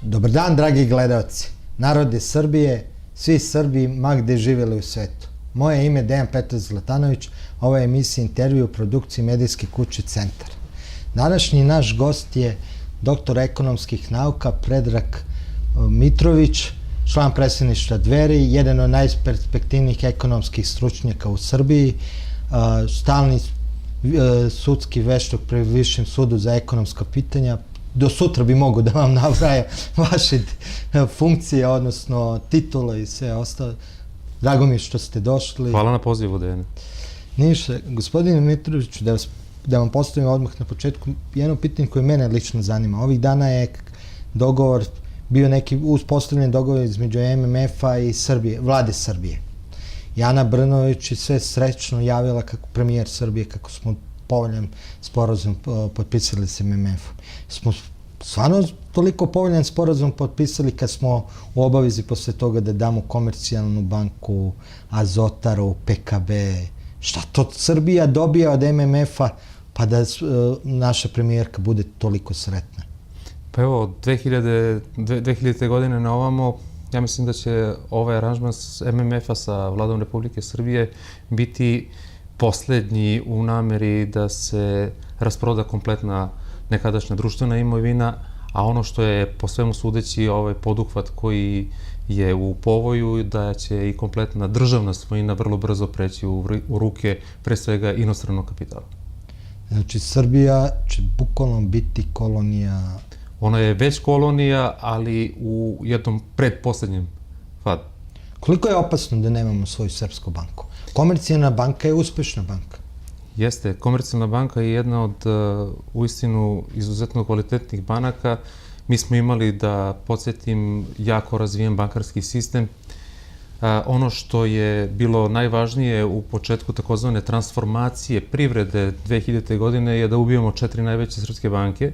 Dobar dan, dragi gledalci, narode Srbije, svi Srbi, ma gde živjeli u svetu. Moje ime je Dejan Petar Zlatanović, ovo je emisija intervju u produkciji medijske kuće Centar. Današnji naš gost je doktor ekonomskih nauka Predrag Mitrović, član predsjedništva Dveri, jedan od najperspektivnijih ekonomskih stručnjaka u Srbiji, stalni sudski veštak pri Višem sudu za ekonomska pitanja. Do sutra bi mogu da vam nabrajam vaše funkcije, odnosno titule i sve ostalo. Drago mi je što ste došli. Hvala na pozivu, Dejane. Ništa, gospodine Mitroviću, da vam postavim odmah na početku jedno pitanje koje mene lično zanima. Ovih dana je dogovor, bio neki uspostavljen dogovor između MMF-a i Srbije, vlade Srbije. Ana Brnabić je sve srećno javila kako premijer Srbije, kako smo povoljan sporazum potpisali s MMF-om. Smo stvarno toliko povoljan sporazum potpisali kad smo u obavezi posle toga da damo Komercijalnu banku, Azotaru, PKB. Šta to Srbija dobija od MMF-a pa da naša premijerka bude toliko sretna? Pa evo, od 2000. godine na ovamo, ja mislim da će ovaj aranžman MMF-a sa Vladom Republike Srbije biti poslednji u nameri da se rasproda kompletna nekadašnja društvena imovina, a ono što je po svemu sudeći ovaj poduhvat koji je u povoju, da će i kompletna državna svojina vrlo brzo preći u ruke pre svega inostranog kapitala. Znači, Srbija će bukvalno biti kolonija. Ona je već kolonija, ali u jednom predposlednjem fadu. Koliko je opasno da nemamo svoju srpsku banku? Komercijalna banka je uspešna banka. Jeste, Komercijalna banka je jedna od uistinu izuzetno kvalitetnih banaka. Mi smo imali, da podsjetim, jako razvijen bankarski sistem. Ono što je bilo najvažnije u početku takozvane transformacije privrede 2000. godine je da ubijemo 4 najveće srpske banke.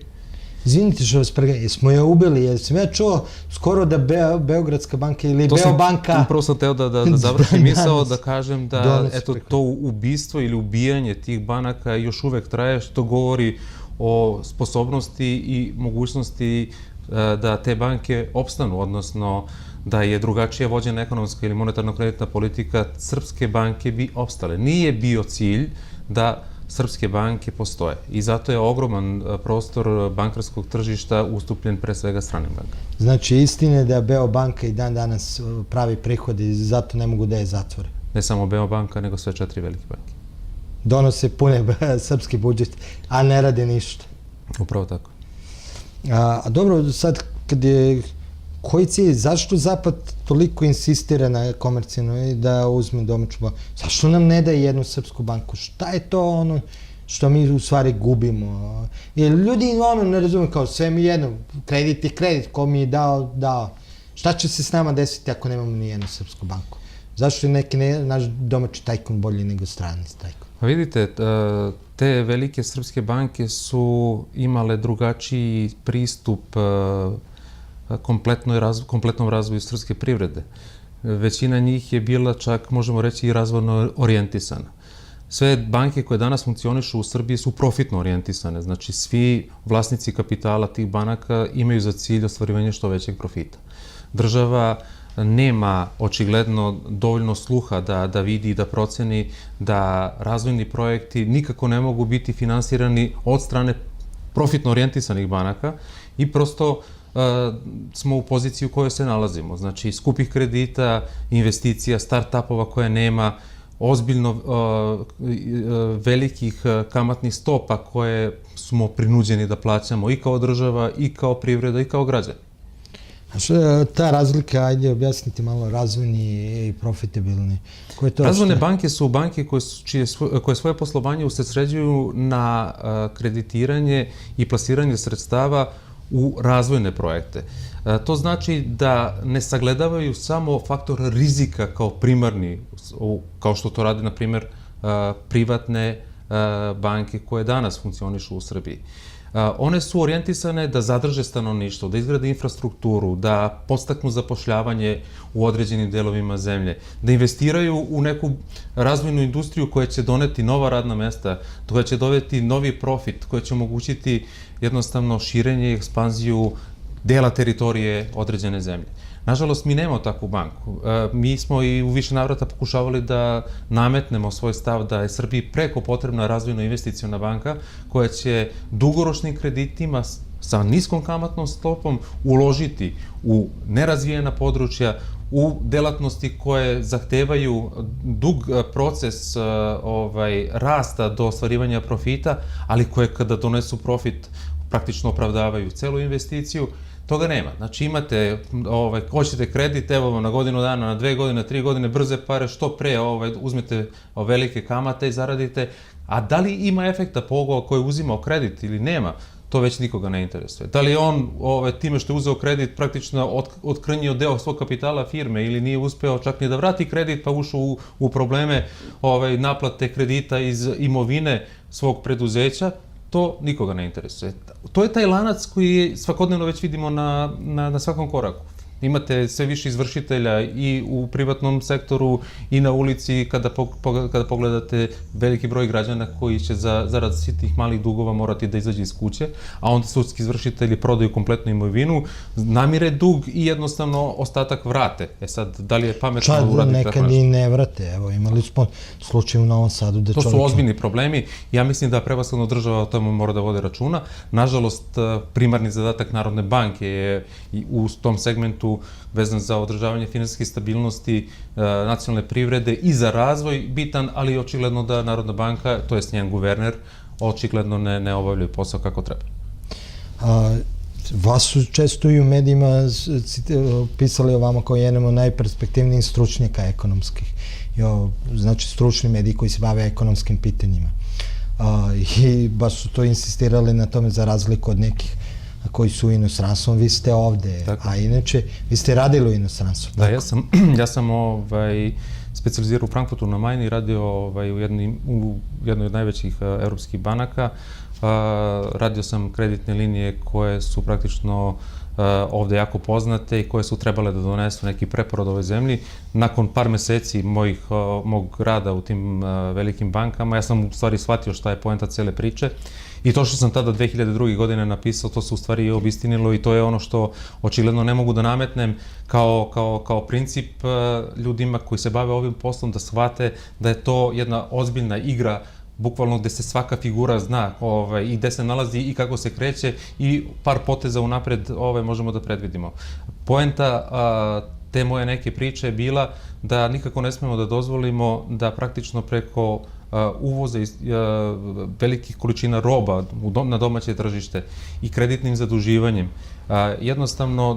Izvinite što vas pregledam, jesmo je ubili, jer sam ja čuo skoro da Beogradska banka ili Beobanka... Upravo sam teo da završim misao, da kažem da to ubistvo ili ubijanje tih banaka još uvek traje, što govori o sposobnosti i mogućnosti da te banke opstanu, odnosno da je drugačije vođena ekonomska ili monetarno-kreditna politika, srpske banke bi opstale. Nije bio cilj da srpske banke postoje i zato je ogroman prostor bankarskog tržišta ustupljen pre svega stranim bankama. Znači, istina je da Beobanka i dan danas pravi prihode i zato ne mogu da je zatvore. Ne samo Beobanka, nego sve 4 velike banke. Donose pune srpski budžet, a ne rade ništa. Upravo tako. A dobro, sad kad je... Koji cilj? Zašto Zapad toliko insistira na komercijalnoj da uzme domaću banku? Zašto nam ne daje jednu srpsku banku? Šta je to ono što mi u stvari gubimo? Jer ljudi ne razumiju kao sve mi jedno, kredit je kredit, ko mi je dao. Šta će se s nama desiti ako nemamo ni jednu srpsku banku? Zašto je neki naš domaći tajkun bolji nego strani tajkun? Pa vidite, te velike srpske banke su imale drugačiji pristup kompletnom razvoju srpske privrede. Većina njih je bila čak, možemo reći, i razvojno orijentisana. Sve banke koje danas funkcionišu u Srbiji su profitno orijentisane. Znači, svi vlasnici kapitala tih banaka imaju za cilj ostvarivanje što većeg profita. Država nema očigledno dovoljno sluha da vidi i da proceni da razvojni projekti nikako ne mogu biti finansirani od strane profitno orijentisanih banaka i prosto smo u poziciji u kojoj se nalazimo. Znači, skupih kredita, investicija, start-upova koja nema, ozbiljno velikih kamatnih stopa koje smo prinuđeni da plaćamo i kao država, i kao privreda, i kao građani. A što je ta razlika, ajde objasniti malo, razvojni i profitabilni? Razvojne banke su banke koje svoje poslovanje usredsređuju na kreditiranje i plasiranje sredstava u razvojne projekte. To znači da ne sagledavaju samo faktor rizika kao primarni, kao što to rade, na primjer, privatne banke koje danas funkcionišu u Srbiji. One su orijentisane da zadrže stanovništvo, da izgrade infrastrukturu, da podstaknu zapošljavanje u određenim delovima zemlje, da investiraju u neku razvojnu industriju koja će doneti nova radna mesta, koja će dovesti novi profit, koja će omogućiti jednostavno širenje i ekspanziju dela teritorije određene zemlje. Nažalost, mi nemamo takvu banku. Mi smo i u više navrata pokušavali da nametnemo svoj stav da je Srbiji preko potrebna razvojno investiciona banka koja će dugoročnim kreditima sa niskom kamatnom stopom uložiti u nerazvijena područja, u delatnosti koje zahtevaju dug proces rasta do ostvarivanja profita, ali koje kada donesu profit praktično opravdavaju celu investiciju. Toga nema. Znači imate, hoćete kredit, evo vam na godinu dana, na 2 godine, 3 godine, brze pare, što pre uzmete velike kamate i zaradite, a da li ima efekta po ovoga koji je uzimao kredit ili nema, to već nikoga ne interesuje. Da li je on time što je uzeo kredit praktično otkrnjio deo svog kapitala firme ili nije uspeo čak ni da vrati kredit pa ušao u probleme naplate kredita iz imovine svog preduzeća, to nikoga ne interesuje. To je taj lanac koji svakodnevno već vidimo na svakom koraku. Imate sve više izvršitelja i u privatnom sektoru i na ulici kada pogledate veliki broj građana koji će zarad sitnih malih dugova morati da izađe iz kuće, a onda sudski izvršitelji prodaju kompletnu imovinu, namire dug i jednostavno ostatak vrate. Sad, da li je pametno uraditi tako nešto? Nekad i ne vrate. Evo, imali smo slučaj u Novom Sadu da čovjek... To su ozbiljni problemi. Ja mislim da prevashodno država o tome mora da vode računa. Nažalost, primarni zadatak Narodne banke je u tom segmentu vezan za održavanje finansijske stabilnosti nacionalne privrede i za razvoj bitan, ali očigledno da Narodna banka, to jest njen guverner, očigledno ne obavljaju posao kako treba. Vas su često i u medijima pisali o vama kao jednom od najperspektivnijih stručnjaka ekonomskih. Znači stručni mediji koji se bave ekonomskim pitanjima. I baš su to insistirali na tome za razliku od nekih koji su u inostranstvu, vi ste ovde, a inače, vi ste radili u inostranstvu. Da, ja sam specijalizirao u Frankfurtu na Majni i radio u jednoj od najvećih evropskih banaka. Radio sam kreditne linije koje su praktično ovde jako poznate i koje su trebale da donesu neki preporod ove zemlji. Nakon par meseci mog rada u tim velikim bankama, ja sam u stvari shvatio šta je poenta cele priče. I to što sam tada 2002. godine napisao, to se u stvari obistinilo i to je ono što očigledno ne mogu da nametnem kao princip ljudima koji se bave ovim poslom, da shvate da je to jedna ozbiljna igra, bukvalno gde se svaka figura zna i gde se nalazi i kako se kreće i par poteza unapred možemo da predvidimo. Poenta te moje neke priče je bila da nikako ne smemo da dozvolimo da praktično preko uvoza velikih količina roba na domaće tržište i kreditnim zaduživanjem jednostavno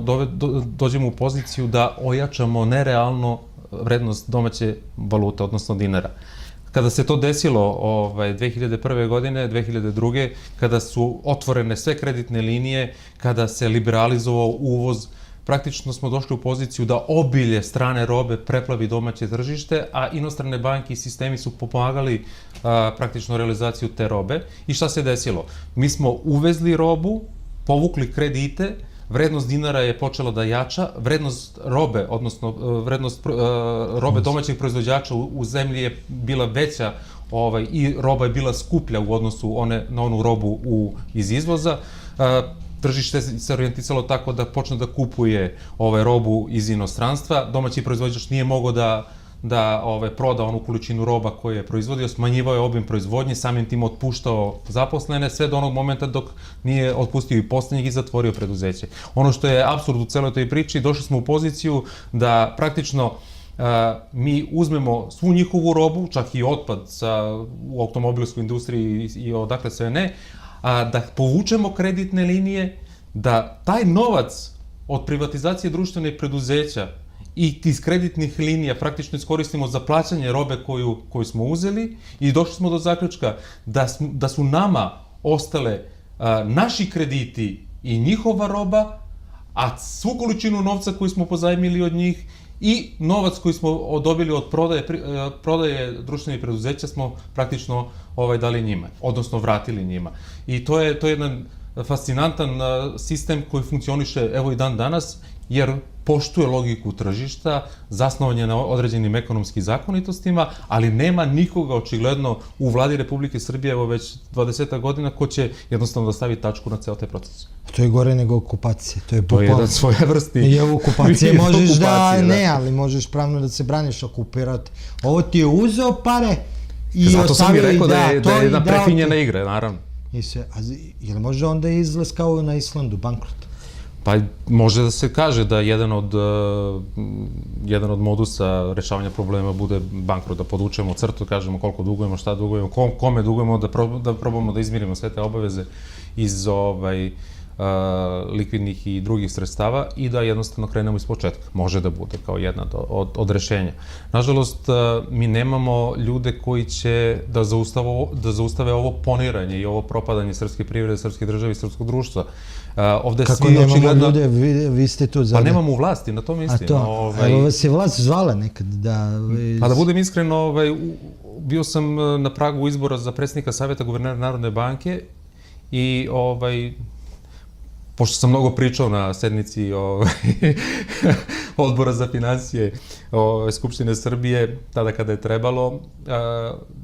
dođemo u poziciju da ojačamo nerealno vrednost domaće valute, odnosno dinara. Kada se to desilo 2001. godine, 2002. kada su otvorene sve kreditne linije, kada se liberalizovao uvoz, praktično smo došli u poziciju da obilje strane robe preplavi domaće tržište, a inostrane banke i sistemi su pomagali praktično realizaciju te robe. I šta se desilo? Mi smo uvezli robu, povukli kredite, vrednost dinara je počela da jača, vrednost robe, odnosno vrednost robe domaćih proizvođača u zemlji je bila veća i roba je bila skuplja u odnosu na onu robu iz izvoza. Tržište se orijentisalo tako da počne da kupuje robu iz inostranstva. Domaći proizvođač nije mogao da proda onu količinu roba koju je proizvodio, smanjivao je obim proizvodnje, samim tim otpuštao zaposlene, sve do onog momenta dok nije otpustio i poslednjeg i zatvorio preduzeće. Ono što je apsurd u celoj toj priči, došli smo u poziciju da praktično mi uzmemo svu njihovu robu, čak i otpad u automobilskoj industriji i odakle sve ne, da povučemo kreditne linije, da taj novac od privatizacije društvenih preduzeća i iz kreditnih linija praktično iskoristimo za plaćanje robe koju smo uzeli i došli smo do zaključka da su nama ostale naši krediti i njihova roba, a svu količinu novca koju smo pozajmili od njih i novac koji smo dobili od prodaje društvenih preduzeća smo praktično dali njima, odnosno vratili njima. I to je jedan fascinantan sistem koji funkcioniše evo i dan danas, jer poštuje logiku tržišta, zasnovan je na određenim ekonomskim zakonitostima, ali nema nikoga očigledno u vladi Republike Srbije, evo već 20 godina, ko će jednostavno da stavi tačku na ceo taj proces. To je gore nego okupacija. To je jedan svojevrsti... I u okupaciji možeš ali možeš pravno da se braniš okupirati. Ovo ti je uzeo pare i ostavio... Zato sam i rekao da je jedna prefinjena igra, naravno. Je li može onda izlaz kao na Islandu, bankrot? Pa može da se kaže da jedan od modusa rešavanja problema bude bankrot, da podvučemo crtu, kažemo koliko dugujemo, šta dugujemo, kome dugujemo, da probamo da izmirimo sve te obaveze iz likvidnih i drugih sredstava i da jednostavno krenemo iz početka. Može da bude kao jedna od rešenja. Nažalost, mi nemamo ljude koji će da zaustave ovo poniranje i ovo propadanje srpske privrede, srpske države i srpskog društva. Kako nemamo ljude, vi ste tu Pa nemamo u vlasti, na to mislim. Evo vas je vlast zvala nekad da... Pa da budem iskren, bio sam na pragu izbora za predsjednika Saveta guvernera Narodne banke i pošto sam mnogo pričao na sednici Odbora za financije Skupštine Srbije, tada kada je trebalo,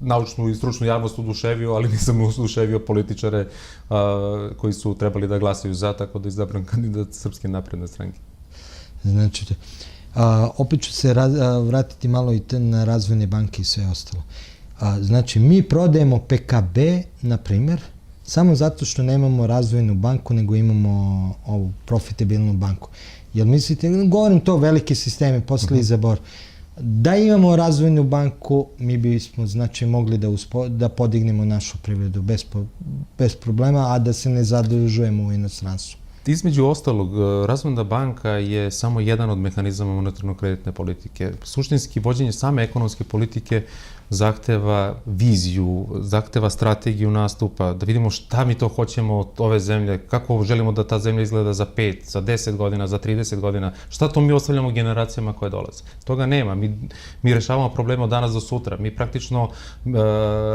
naučnu i stručnu javnost oduševio, ali nisam oduševio političare koji su trebali da glasaju za, tako da izabram kandidat Srpske napredne stranke. Znači, opet ću se vratiti malo i na razvojne banke i sve ostalo. Znači, mi prodajemo PKB, na primjer, samo zato što nemamo razvojnu banku, nego imamo ovu profitabilnu banku. Jel mislite, govorim to velike sisteme, posle izabor, da imamo razvojnu banku, mi bismo znači mogli da podignemo našu privredu bez problema, a da se ne zadužujemo u inostranstvu. Između ostalog, Razvojna banka je samo jedan od mehanizama monetarno-kreditne politike. Suštinski, vođenje same ekonomske politike zahteva viziju, zahteva strategiju nastupa, da vidimo šta mi to hoćemo od ove zemlje, kako želimo da ta zemlja izgleda za 5, za 10 godina, za 30 godina, šta to mi ostavljamo generacijama koje dolaze. Toga nema. Mi rešavamo probleme od danas do sutra. Mi praktično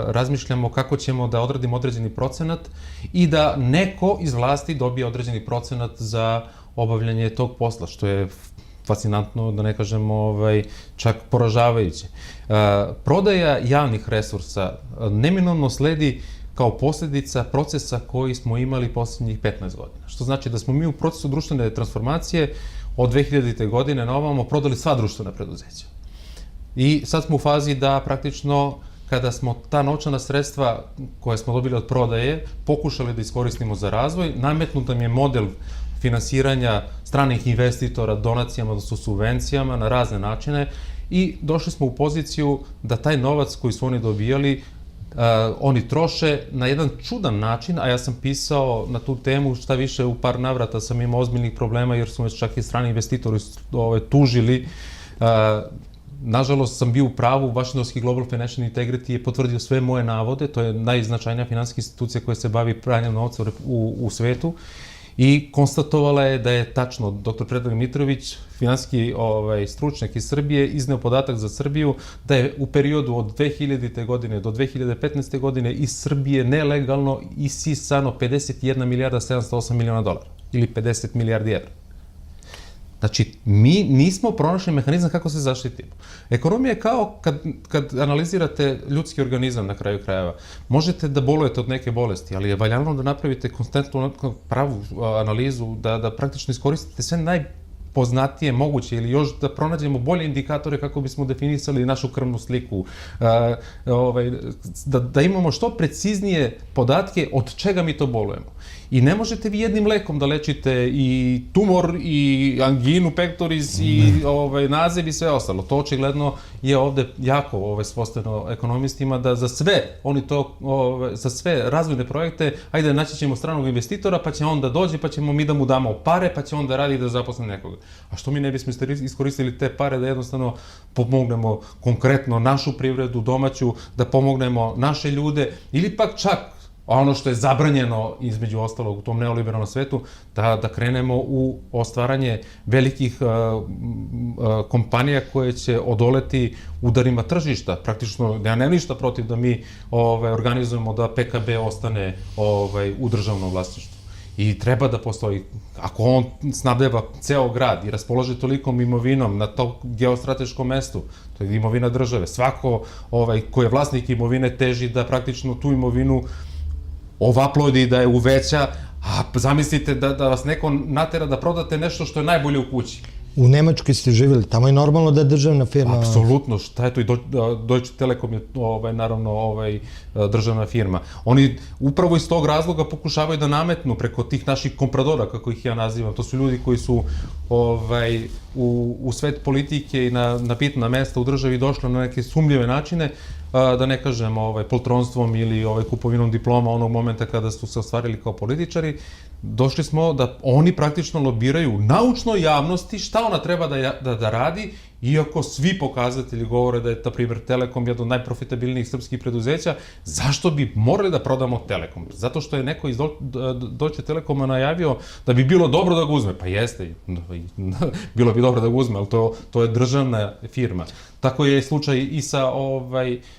razmišljamo kako ćemo da odradimo određeni procenat i da neko iz vlasti dobije određeni procenat za obavljanje tog posla, što je fascinantno, da ne kažemo čak poražavajuće. Prodaja javnih resursa neminovno sledi kao posljedica procesa koji smo imali posljednjih 15 godina. Što znači da smo mi u procesu društvene transformacije od 2000. godine na ovamo prodali sva društvena preduzeća. I sad smo u fazi da praktično kada smo ta novčana sredstva koje smo dobili od prodaje pokušali da iskoristimo za razvoj, nametnut nam je model finansiranja stranih investitora donacijama, odnosno subvencijama na razne načine i došli smo u poziciju da taj novac koji su oni dobijali oni troše na jedan čudan način, a ja sam pisao na tu temu, šta više u par navrata sam imao ozbiljnih problema jer su me čak i strani investitori tužili. Nažalost sam bio u pravu, Washingtonski Global Financial Integrity je potvrdio sve moje navode, to je najznačajnija finansijska institucija koja se bavi pranjem novca u svetu. I konstatovala je da je tačno dr. Predrag Mitrović, finansijski stručnjak iz Srbije, izneo podatak za Srbiju da je u periodu od 2000. godine do 2015. godine iz Srbije nelegalno isisano 51 milijarda 708 miliona dolara ili 50 milijardi evra. Znači, mi nismo pronašli mehanizam kako se zaštitimo. Ekonomija je kao kad analizirate ljudski organizam na kraju krajeva. Možete da bolujete od neke bolesti, ali je valjano da napravite konstantnu pravu analizu, da praktično iskoristite sve najpoznatije moguće ili još da pronađemo bolje indikatore kako bismo definisali našu krvnu sliku. Da imamo što preciznije podatke od čega mi to bolujemo. I ne možete vi jednim lekom da lečite i tumor, i anginu pectoris, i nazev i sve ostalo. To očigledno je ovde jako svojstveno ekonomistima da za sve, za sve razvojne projekte, ajde naći ćemo stranog investitora, pa će on da dođe, pa ćemo mi da mu damo pare, pa će on da radi i da zaposle nekoga. A što mi ne bismo iskoristili te pare da jednostavno pomognemo konkretno našu privredu, domaću, da pomognemo naše ljude, ili pak čak ono što je zabranjeno između ostalog u tom neoliberalnom svetu, da krenemo u ostvaranje velikih kompanija koje će odoleti udarima tržišta. Praktično, ja nemam ništa protiv da mi organizujemo da PKB ostane u državnom vlasništvu. I treba da postoji, ako on snabdeva ceo grad i raspolaže tolikom imovinom na tom geostrateškom mestu, to je imovina države, svako ko je vlasnik imovine teži da praktično tu imovinu ovaplodi, da je uveća, a zamislite da vas neko natera da prodate nešto što je najbolje u kući. U Nemačkoj ste živjeli, tamo je normalno da je državna firma... Apsolutno, šta je to? I Deutsche Telekom je naravno državna firma. Oni upravo iz tog razloga pokušavaju da nametnu preko tih naših kompradora, kako ih ja nazivam. To su ljudi koji su u svet politike i na bitna mesta u državi došli na neke sumnjive načine, da ne kažem poltronstvom ili kupovinom diploma onog momenta kada su se ostvarili kao političari. Došli smo da oni praktično lobiraju naučnoj javnosti šta ona treba da radi, iako svi pokazatelji govore da je, na primjer, Telekom jedno od najprofitabilnijih srpskih preduzeća. Zašto bi morali da prodamo Telekom? Zato što je neko iz Deutsche Telekoma najavio da bi bilo dobro da ga uzme. Pa jeste, bilo bi dobro da ga uzme, ali to je državna firma. Tako je slučaj i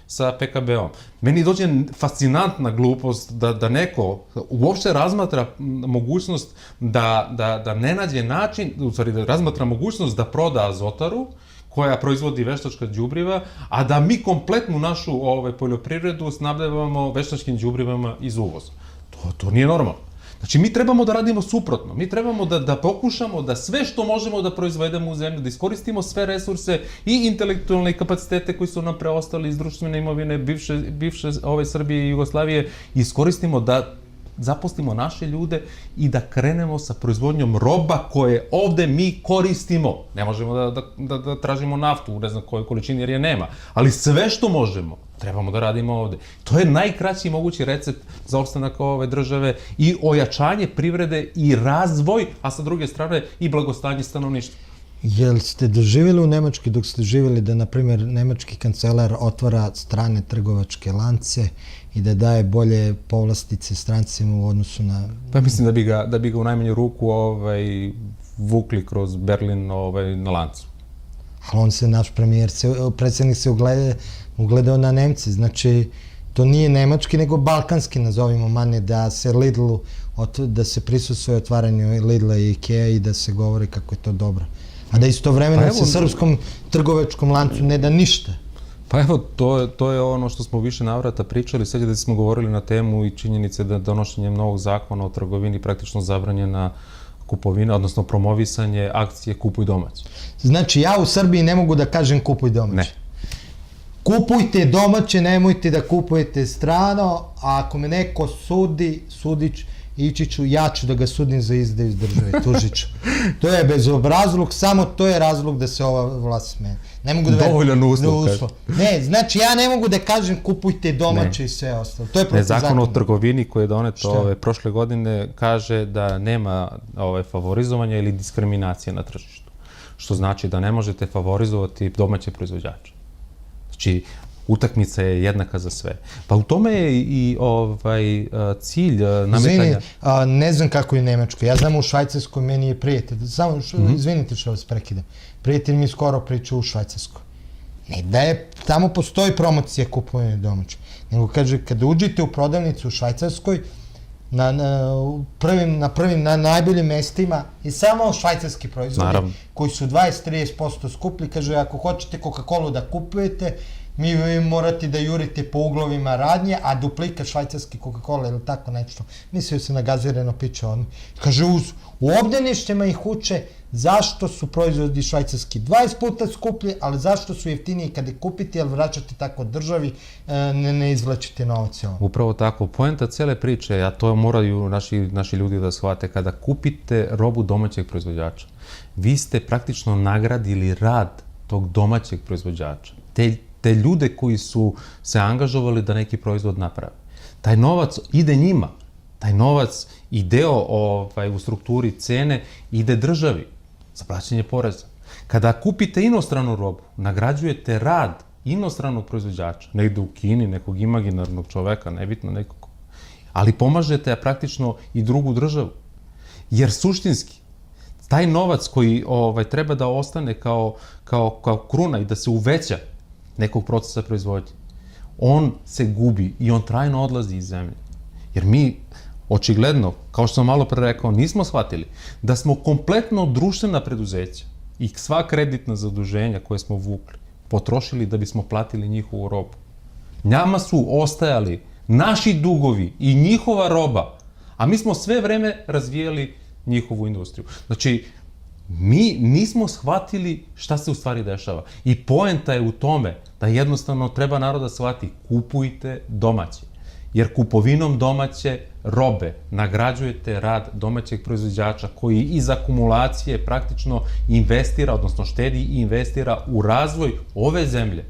sa PKB-om. Meni dođe fascinantna glupost da neko uopšte razmatra mogućnost da ne nađe način, u stvari da razmatra mogućnost da proda Azotaru, koja proizvodi veštačka đubriva, a da mi kompletnu našu poljoprivredu snabdevamo veštačkim đubrivama iz uvoza. To nije normalno. Znači, mi trebamo da radimo suprotno. Mi trebamo da pokušamo da sve što možemo da proizvedemo u zemlju, da iskoristimo sve resurse i intelektualne kapacitete koji su nam preostali iz društvene imovine bivše Srbije i Jugoslavije, iskoristimo da zaposlimo naše ljude i da krenemo sa proizvodnjom roba koje ovde mi koristimo. Ne možemo da tražimo naftu u ne znam kojoj količini jer je nema, ali sve što možemo trebamo da radimo ovde. To je najkraći mogući recept za opstanak ove države i ojačanje privrede i razvoj, a sa druge strane i blagostanje stanovništva. Jel ste doživjeli u Nemačkoj dok ste živjeli da, na primjer, nemački kancelar otvara strane trgovačke lance i da daje bolje povlastice strancima u odnosu na... Pa mislim da bi ga u najmanju ruku vukli kroz Berlin na lancu. Ali on se, naš predsjednik se ugledao na Nemce, znači to nije nemački nego balkanski, nazovimo manje, da se Lidlu, da se prisustvuje otvaranju Lidla i Ikea i da se govori kako je to dobro. A da istovremeno se srpskom trgovačkom lancu ne da ništa. Pa evo, to je ono što smo u više navrata pričali, sad je da smo govorili na temu i činjenice da donošenjem novog zakona o trgovini praktično zabranjena kupovina, odnosno promovisanje akcije kupuj domaće. Znači, ja u Srbiji ne mogu da kažem kupuj domaće. Ne. Kupujte domaće, nemojte da kupujete strano, a ako me neko sudi, ići ću, ja ću da ga sudim za izdaju iz države, tužit ću. To je bezobrazluk, samo to je razlog da se ova vlast smeje. Dovoljan uslov. Ne, znači ja ne mogu da kažem kupujte domaće i sve ostalo. To je protiv zakona. Zakon o trgovini koji je donet prošle godine kaže da nema favorizovanja ili diskriminacije na tržištu. Što znači da ne možete favorizovati domaće proizvođače. Znači, utakmica je jednaka za sve. Pa u tome je i cilj nametanja... Izvini, ne znam kako je u Nemačkoj. Ja znam u Švajcarskoj, meni je prijatelj. Samo, izvinite što vas prekidam. Prijatelj mi skoro priča u Švajcarskoj. Ne da je, tamo postoji promocija kupovanja domaće. Nego kaže, kada uđete u prodavnicu u Švajcarskoj, na najboljim mestima i samo švajcarski proizvodi koji su 20-30% skuplji. Kaže, ako hoćete Coca-Colu da kupujete, vi morate da jurite po uglovima radnje, a duplika švajcarski Coca-Cola ili tako nešto. Mislio se na gazirano piće odmah. Kaže, u obdaništima ih uče zašto su proizvodi švajcarski 20 puta skuplji, ali zašto su jeftiniji kada kupite, jer vraćate tako državi, ne izvlačite novac. Upravo tako. Poenta cele priče, a to moraju naši ljudi da shvate, kada kupite robu domaćeg proizvođača, vi ste praktično nagradili rad tog domaćeg proizvođača. Te ljude koji su se angažovali da neki proizvod naprave. Taj novac ide njima. Taj novac i deo u strukturi cene ide državi za plaćanje poreza. Kada kupite inostranu robu, nagrađujete rad inostranog proizvođača, negde u Kini, nekog imaginarnog čoveka, nebitno nekog, ali pomažete praktično i drugu državu. Jer suštinski, taj novac koji treba da ostane kao kruna i da se uveća nekog procesa proizvodnje, on se gubi i on trajno odlazi iz zemlje. Jer mi očigledno, kao što sam malo pre rekao, nismo shvatili da smo kompletno društvena preduzeća i sva kreditna zaduženja koje smo vukli potrošili da bismo platili njihovu robu. Njama su ostajali naši dugovi i njihova roba, a mi smo sve vreme razvijali njihovu industriju. Znači, mi nismo shvatili šta se u stvari dešava. I poenta je u tome da jednostavno treba narod da shvati, kupujte domaće. Jer kupovinom domaće robe nagrađujete rad domaćeg proizvođača koji iz akumulacije praktično investira, odnosno štedi i investira u razvoj ove zemlje.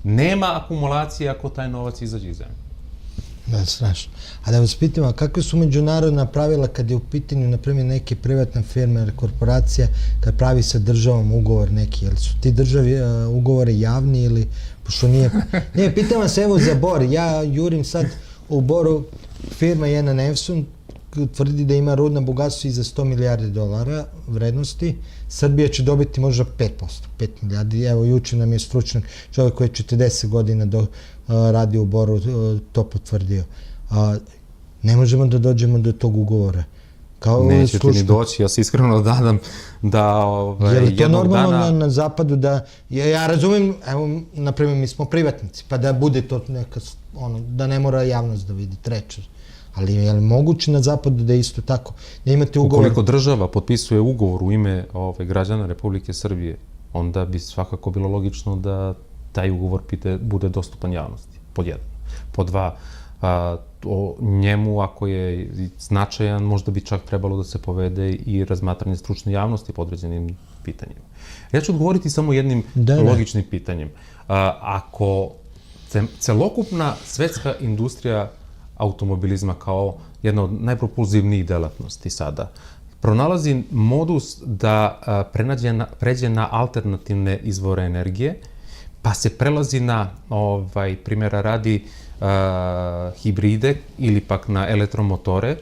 Nema akumulacije ako taj novac izađe iz zemlje. Da, strašno. A da vas pitam, a kakve su međunarodna pravila kad je u pitanju, na primjer, neke privatne firme ili korporacija, kad pravi sa državom ugovor neki, jel su ti ugovori javni ili, pošto nije... Ne, pitam vas evo za Bor, ja jurim sad u Boru, firma jedna Nevsun tvrdi da ima rudno bogatstvo i za 100 milijardi dolara vrednosti. Srbija će dobiti možda 5%, 5 milijardi. Evo, juče nam je stručnjak, čovjek koji je 40 godina radi u Boru, to potvrdio. Ne možemo da dođemo do tog ugovora. Nećete ni doći, ja se iskreno nadam da jednog dana... Je li to normalno na zapadu da... Ja razumijem, evo, na primjer, mi smo privatnici, pa da bude to neka, da ne mora javnost da vidi, treće. Ali je li moguće na zapadu da isto tako, da imate ugovor... Ukoliko država potpisuje ugovor u ime građana Republike Srbije, onda bi svakako bilo logično da taj ugovor bude dostupan javnosti, pod jedan. Pod dva, o njemu, ako je značajan, možda bi čak trebalo da se povede i razmatranje stručne javnosti po određenim pitanjima. Ja ću odgovoriti samo jednim logičnim pitanjem. Ako celokupna svetska industrija automobilizma kao jedna od najpropulzivnijih delatnosti sada pronalazi modus da pređe na alternativne izvore energije, pa se prelazi na, primjera radi, hibride ili pak na elektromotore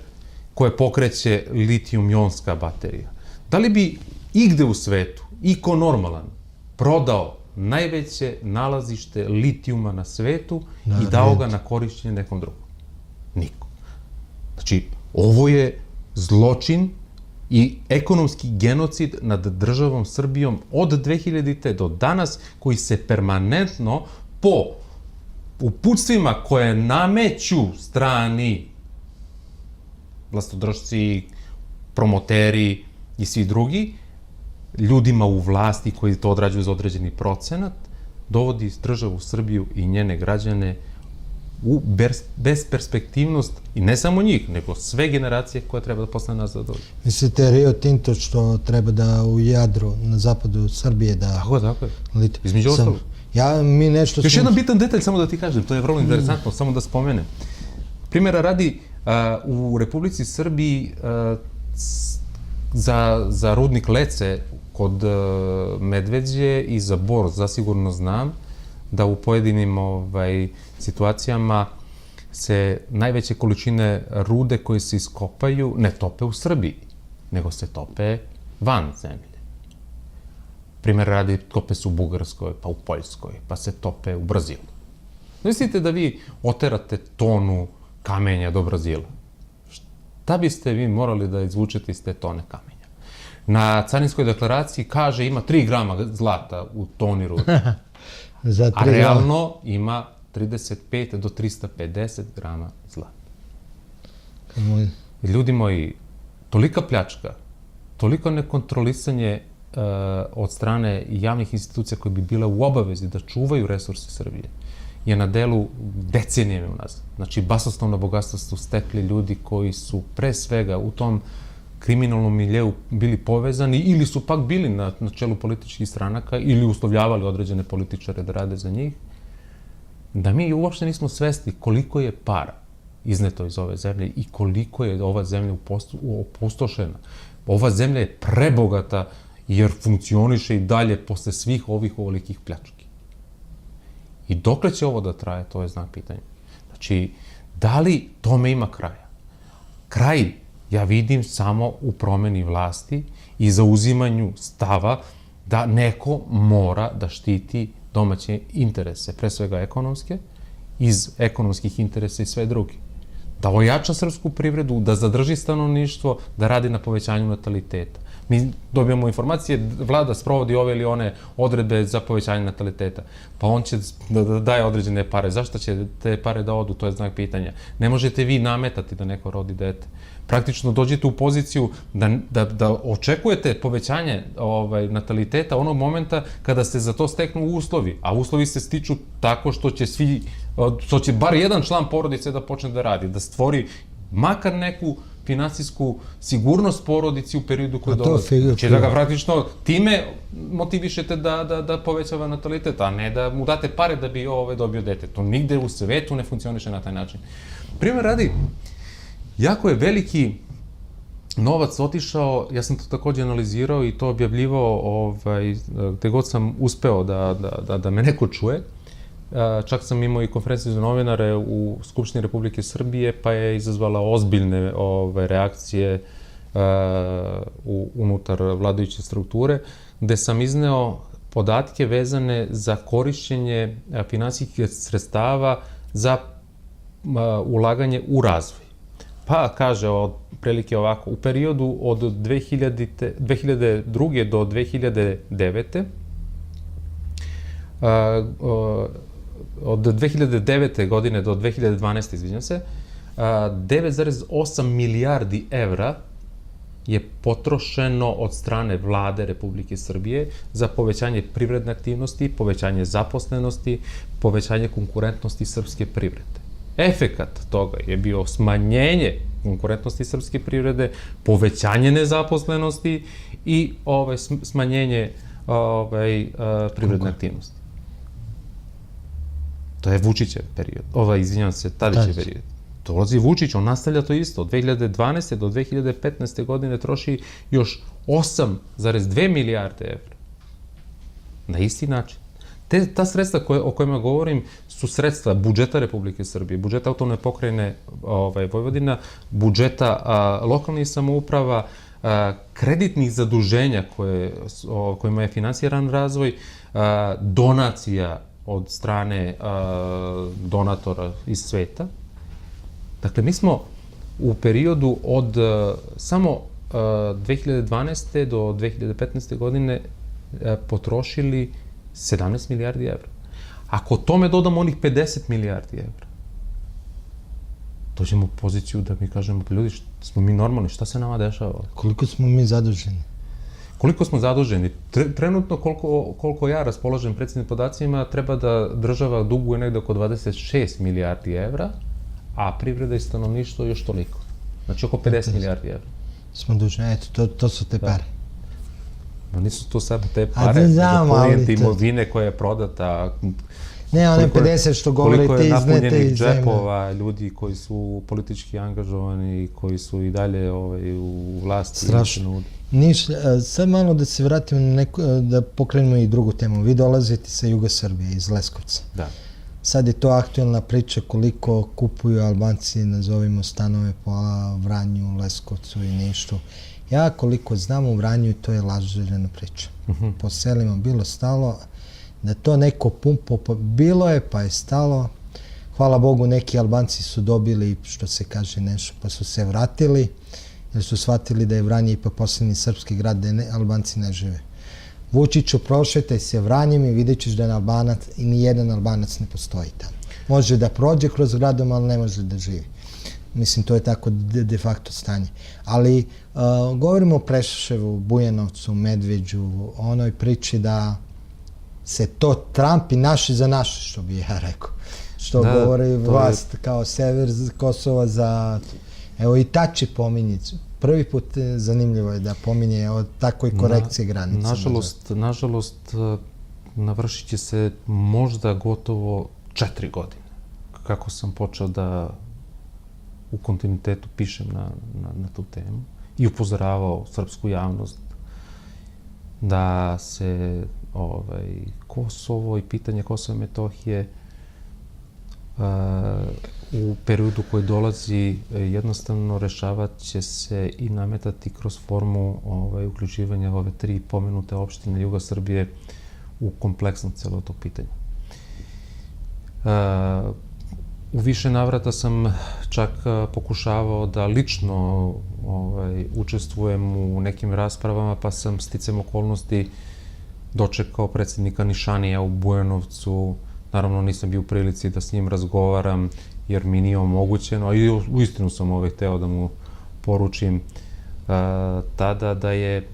koje pokreće litijum-jonska baterija. Da li bi igde u svetu, iko normalan, prodao najveće nalazište litijuma na svetu i dao ga na korišćenje nekom drugom? Niko. Znači, ovo je zločin i ekonomski genocid nad državom Srbijom od 2000. do danas, koji se permanentno po uputstvima koje nameću strani vlastodržci, promoteri i svi drugi, ljudima u vlasti koji to odrađuju za određeni procenat, dovodi državu Srbiju i njene građane u besperspektivnost, i ne samo njih, nego sve generacije koje treba da posle nas da dođe. Mislite Rio Tinto što treba da u Jadru, na zapadu Srbije da... Tako je. Između ostalog. Još jedan bitan detalj, samo da ti kažem, to je vrlo interesantno, samo da spomenem. Primjera radi, u Republici Srbiji za rudnik Lece kod Medveđe i za Bor, zasigurno znam da u pojedinim situacijama se najveće količine rude koje se iskopaju ne tope u Srbiji, nego se tope van zemlje. Primjer radi, tope se u Bugarskoj, pa u Poljskoj, pa se tope u Brazilu. Mislite da vi oterate tonu kamenja do Brazila? Šta biste vi morali da izvučete iz te tone kamenja? Na carinskoj deklaraciji kaže ima 3 grama zlata u toni rude, a realno ima 35 do 350 grama zlata. Ljudi moji, tolika pljačka, toliko nekontrolisanje od strane javnih institucija koje bi bile u obavezi da čuvaju resurse Srbije je na delu decenijama unazad. Znači, basoslovno bogatstvo su stekli ljudi koji su pre svega u tom kriminalnom miljeu bili povezani ili su pak bili na čelu političkih stranaka ili uslovljavali određene političare da rade za njih, da mi uopšte nismo svesni koliko je para izneto iz ove zemlje i koliko je ova zemlja opustošena. Ova zemlja je prebogata jer funkcioniše i dalje posle svih ovih ovolikih pljački. I dokle će ovo da traje, to je znak pitanja. Znači, da li tome ima kraja? Kraj ja vidim samo u promeni vlasti i zauzimanju stava da neko mora da štiti domaće interese, pre svega ekonomske, iz ekonomskih interesa i sve druge. da ojača srpsku privredu, da zadrži stanovništvo, da radi na povećanju nataliteta. Mi dobijamo informacije, vlada sprovodi ove ili one odredbe za povećanje nataliteta. Pa on će da daje određene pare. Zašto će te pare da odu? To je znak pitanja. Ne možete vi nametati da neko rodi dete. Praktično dođete u poziciju da očekujete povećanje nataliteta onog momenta kada se za to steknu uslovi. A uslovi se stiču tako što će bar jedan član porodice da počne da radi, da stvori makar neku finansijsku sigurnost porodici u periodu koji dolazi. Znači da ga praktično time motivišete da povećava natalitet, a ne da mu date pare da bi dobio dete. To nigde u svetu ne funkcioniše na taj način. Primjer radi, jako je veliki novac otišao, ja sam to takođe analizirao i to objavljivao gde god sam uspeo da me neko čuje. Čak sam imao i konferenciju za novinare u Skupštini Republike Srbije, pa je izazvala ozbiljne reakcije unutar vladajuće strukture, gde sam izneo podatke vezane za korišćenje finansijskih sredstava za ulaganje u razvoj. Pa kaže otprilike ovako, u periodu od 2002. do 2009. Od 2009. godine do 2012. izvinjam se, 9,8 milijardi evra je potrošeno od strane vlade Republike Srbije za povećanje privredne aktivnosti, povećanje zaposlenosti, povećanje konkurentnosti srpske privrede. Efekat toga je bio smanjenje konkurentnosti srpske privrede, povećanje nezaposlenosti i smanjenje privredne aktivnosti. To je Vučićev period, izvinjam se, Tadićev period. Dolazi Vučić, on nastavlja to isto. Od 2012. do 2015. godine troši još 8,2 milijarde evra. Na isti način. Ta sredstva o kojima govorim su sredstva budžeta Republike Srbije, budžeta autonomne pokrajine Vojvodina, budžeta lokalnih samouprava, kreditnih zaduženja kojima je finansiran razvoj, donacija od strane donatora iz sveta. Dakle, mi smo u periodu od samo 2012. do 2015. godine potrošili 17 milijardi evra. Ako tome dodamo onih 50 milijardi evra, dođemo u poziciju da mi kažemo, ljudi, smo mi normalni, šta se nama dešava? Koliko smo mi zaduženi? Koliko smo zaduženi? Trenutno, koliko ja raspolažem predsjednim podacima, treba da država duguje negde oko 26 milijardi evra, a privreda i stanovništvo još toliko. Znači oko 50 milijardi evra. Smo dužni, eto, to su te pare. No nisu to sad te pare, nego polijent imovine koja je prodata. Ne, one 50 što govorite iznete iz zemlje. Koliko je napunjenih džepova, ljudi koji su politički angažovani, koji su i dalje u vlasti. Strašno. Sad malo da se vratimo, da pokrenemo i drugu temu. Vi dolazite sa juga Srbije, iz Leskovca. Da. Sad je to aktuelna priča koliko kupuju Albanci, nazovimo, stanove po Vranju, Leskovcu i Nišu. Ja koliko znam u Vranju, to je lažirana priča. Po selima bilo stalo, da to neko pumpo, bilo je pa je stalo. Hvala Bogu, neki Albanci su dobili, što se kaže, nešto, pa su se vratili, jer su shvatili da je Vranje ipak posljednji srpski grad gde Albanci ne žive. Vučiću, prošetaj se Vranjem i vidjet ćeš da i nijedan Albanac ne postoji tamo. Može da prođe kroz gradom, ali ne može da živi. Mislim, to je tako de facto stanje. Ali govorimo o Preševu, Bujanovcu, Medveđu, onoj priči da se to Trump i naši za naše, što bi ja rekao. Što govori vlast kao sever Kosova za... Evo i Tači pominje. Prvi put zanimljivo je da pominje o takvoj korekciji granica. Nažalost, navršit će se možda gotovo 4 godine. Kako sam počeo da u kontinuitetu pišem na tu temu i upozoravao srpsku javnost da se Kosovo i pitanje Kosova i Metohije u periodu koji dolazi jednostavno rešavat će se i nametati kroz formu uključivanja ove 3 pomenute opštine juga Srbije u kompleksno celo to pitanje. U više navrata sam čak pokušavao da lično učestvujem u nekim raspravama, pa sam sticajem okolnosti dočekao predsjednika Nišanija u Bujanovcu. Naravno, nisam bio u prilici da s njim razgovaram, jer mi nije omogućeno, a i uistinu sam hteo da mu poručim tada da je,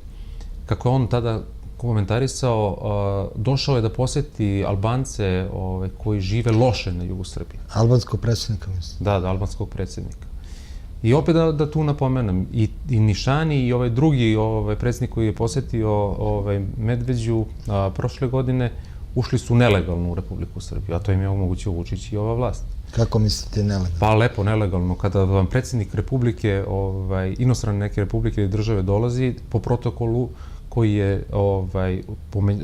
kako je on tada komentarisao, došao je da poseti Albance koji žive loše na jugu Srbije. Albanskog predsjednika, mislim. Da, albanskog predsjednika. I opet da tu napomenem, i Nišani i ovaj drugi predsjednik koji je posetio Medveđu prošle godine, ušli su nelegalno u Republiku Srbiju, a to im je omogućio Vučić i ova vlast. Kako mislite nelegalno? Pa lepo, nelegalno. Kada vam predsjednik Republike, inostrane neke republike ili države dolazi, po protokolu koji je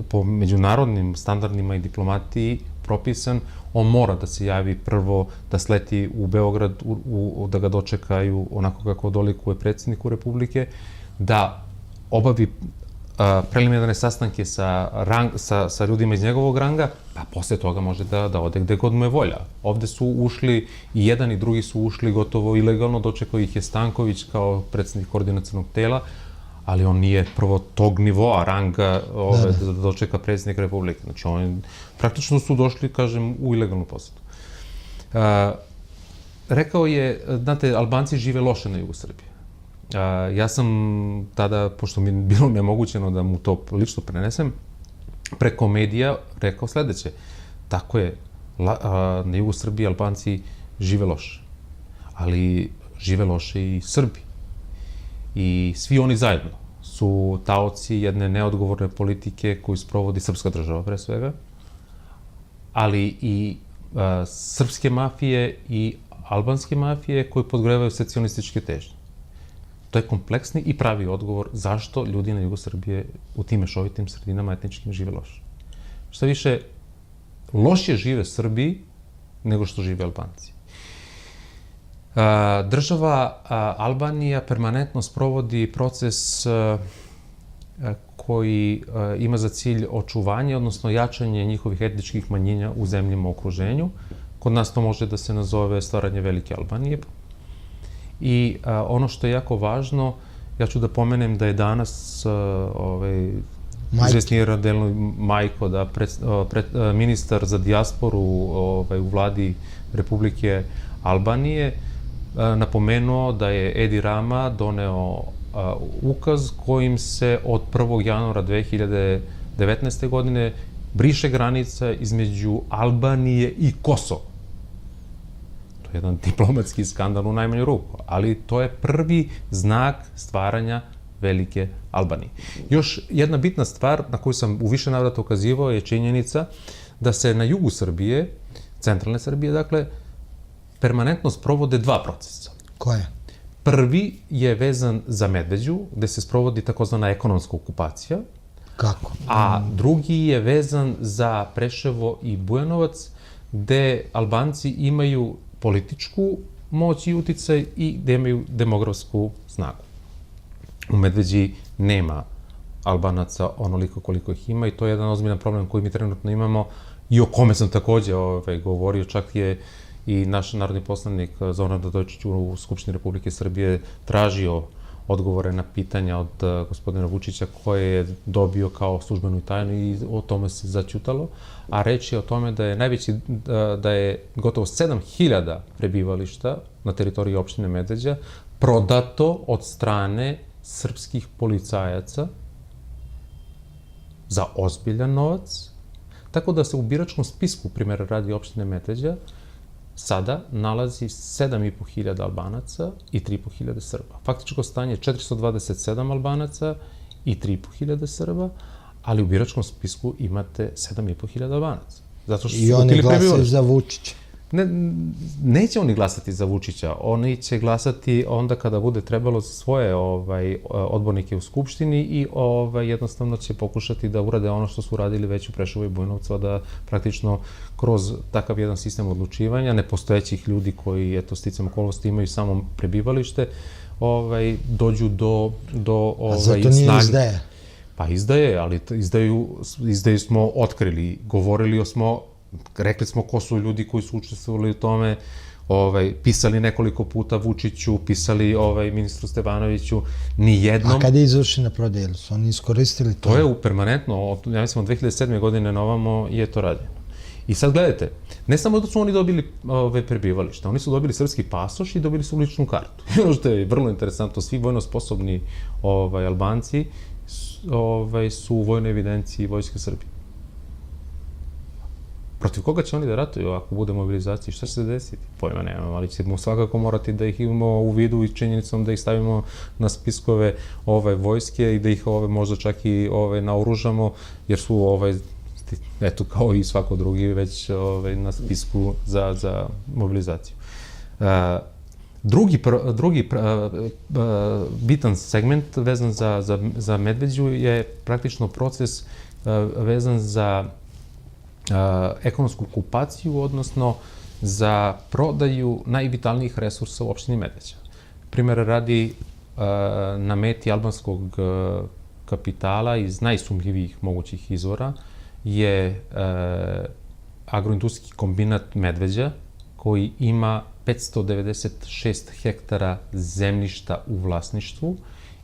po međunarodnim standardima i diplomatiji propisan, on mora da se javi prvo, da sleti u Beograd, da ga dočekaju onako kako dolikuje predsjedniku Republike, da obavi preliminarne sastanke sa ljudima iz njegovog ranga, pa posle toga može da ode gde god mu je volja. Ovde su ušli, i jedan i drugi su ušli gotovo ilegalno, dočekao ih je Stanković kao predsjednik koordinacionog tela, ali on nije prvo tog nivoa ranga da dočeka predsjednik Republike. Znači, oni praktično su došli, kažem, u ilegalnu posetu. Rekao je, znate, Albanci žive loše na jugu Srbije. Ja sam tada, pošto mi je bilo nemogućeno da mu to lično prenesem, preko medija rekao sledeće. Tako je, na jugu Srbije Albanci žive loše, ali žive loše i Srbi. I svi oni zajedno su taoci jedne neodgovorne politike koju sprovodi srpska država, pre svega, ali i srpske mafije i albanske mafije koje podgrevaju secesionističke težnje. To je kompleksni i pravi odgovor zašto ljudi na jugu Srbije u tim mešovitim sredinama etničkim žive loše. Šta više, lošije žive Srbi nego što žive Albanci. Država Albanija permanentno sprovodi proces koji ima za cilj očuvanje, odnosno jačanje njihovih etničkih manjina u zemljama u okruženju. Kod nas to može da se nazove stvaranje Velike Albanije. I ono što je jako važno, ja ću da pomenem da je danas izvesni Radelj Majko, ministar za dijasporu u vladi Republike Albanije, napomenuo da je Edi Rama doneo ukaz kojim se od 1. januara 2019. godine briše granica između Albanije i Kosova. To je jedan diplomatski skandal u najmanju ruku, ali to je prvi znak stvaranja Velike Albanije. Još jedna bitna stvar na koju sam u više navrata ukazivao je činjenica da se na jugu Srbije, centralne Srbije, dakle, permanentno sprovode dva procesa. Koje? Prvi je vezan za Medveđu, gde se sprovodi takozvana ekonomska okupacija. Kako? A drugi je vezan za Preševo i Bujanovac, gde Albanci imaju političku moć i uticaj i gde imaju demografsku snagu. U Medveđi nema Albanaca onoliko koliko ih ima i to je jedan ozbiljan problem koji mi trenutno imamo i o kome sam takođe govorio, čak je i naš narodni poslanik Zoran Radojičić u Skupštini Republike Srbije tražio odgovore na pitanja od gospodina Vučića koje je dobio kao službenu i tajnu i o tome se zaćutalo, a reč je o tome da je gotovo 7.000 prebivališta na teritoriji opštine Medveđa prodato od strane srpskih policajaca za ozbiljan novac, tako da se u biračkom spisku, primjera radi opštine Medveđa, sada nalazi 7.500 Albanaca i 3.500 Srba. Faktičko stanje je 427 Albanaca i 3.500 Srba, ali u biračkom spisku imate 7.500 Albanaca. I oni glasaju za Vučića. Neće oni glasati za Vučića, oni će glasati onda kada bude trebalo za svoje odbornike u Skupštini i jednostavno će pokušati da urade ono što su uradili već u Preševu i Bujanovcu, da praktično kroz takav jedan sistem odlučivanja nepostojećih ljudi koji, eto, sticajem okolnosti imaju samo prebivalište, dođu do A zato nije izdaje? Pa izdaje, ali izdaju smo otkrili, govorili smo, rekli smo ko su ljudi koji su učestvovali u tome, pisali nekoliko puta Vučiću, pisali ministru Stevanoviću, ni jednom. A kada je izvršena prodaja, ili su oni iskoristili to? To je permanentno, ja mislim od 2007. godine na ovamo je to rađeno. I sad gledajte, ne samo da su oni dobili prebivalište, oni su dobili srpski pasoš i dobili su ličnu kartu. I ono što je vrlo interesantno, svi vojno sposobni Albanci su u vojnoj evidenciji Vojske Srbije. Protiv koga će oni da ratuju ako bude mobilizacija? Šta će se desiti? Pojma nemam, ali ćemo svakako morati da ih imamo u vidu i činjenicom da ih stavimo na spiskove vojske i da ih možda čak i naoružamo, jer su eto, kao i svako drugi, već na spisku za mobilizaciju. Drugi bitan segment vezan za Medveđu je praktično proces vezan za ekonomsku okupaciju, odnosno za prodaju najvitalnijih resursa u opštini Medveđa. Primjera radi, na meti albanskog kapitala iz najsumljivijih mogućih izvora je agroindustrijski kombinat Medveđa, koji ima 596 hektara zemljišta u vlasništvu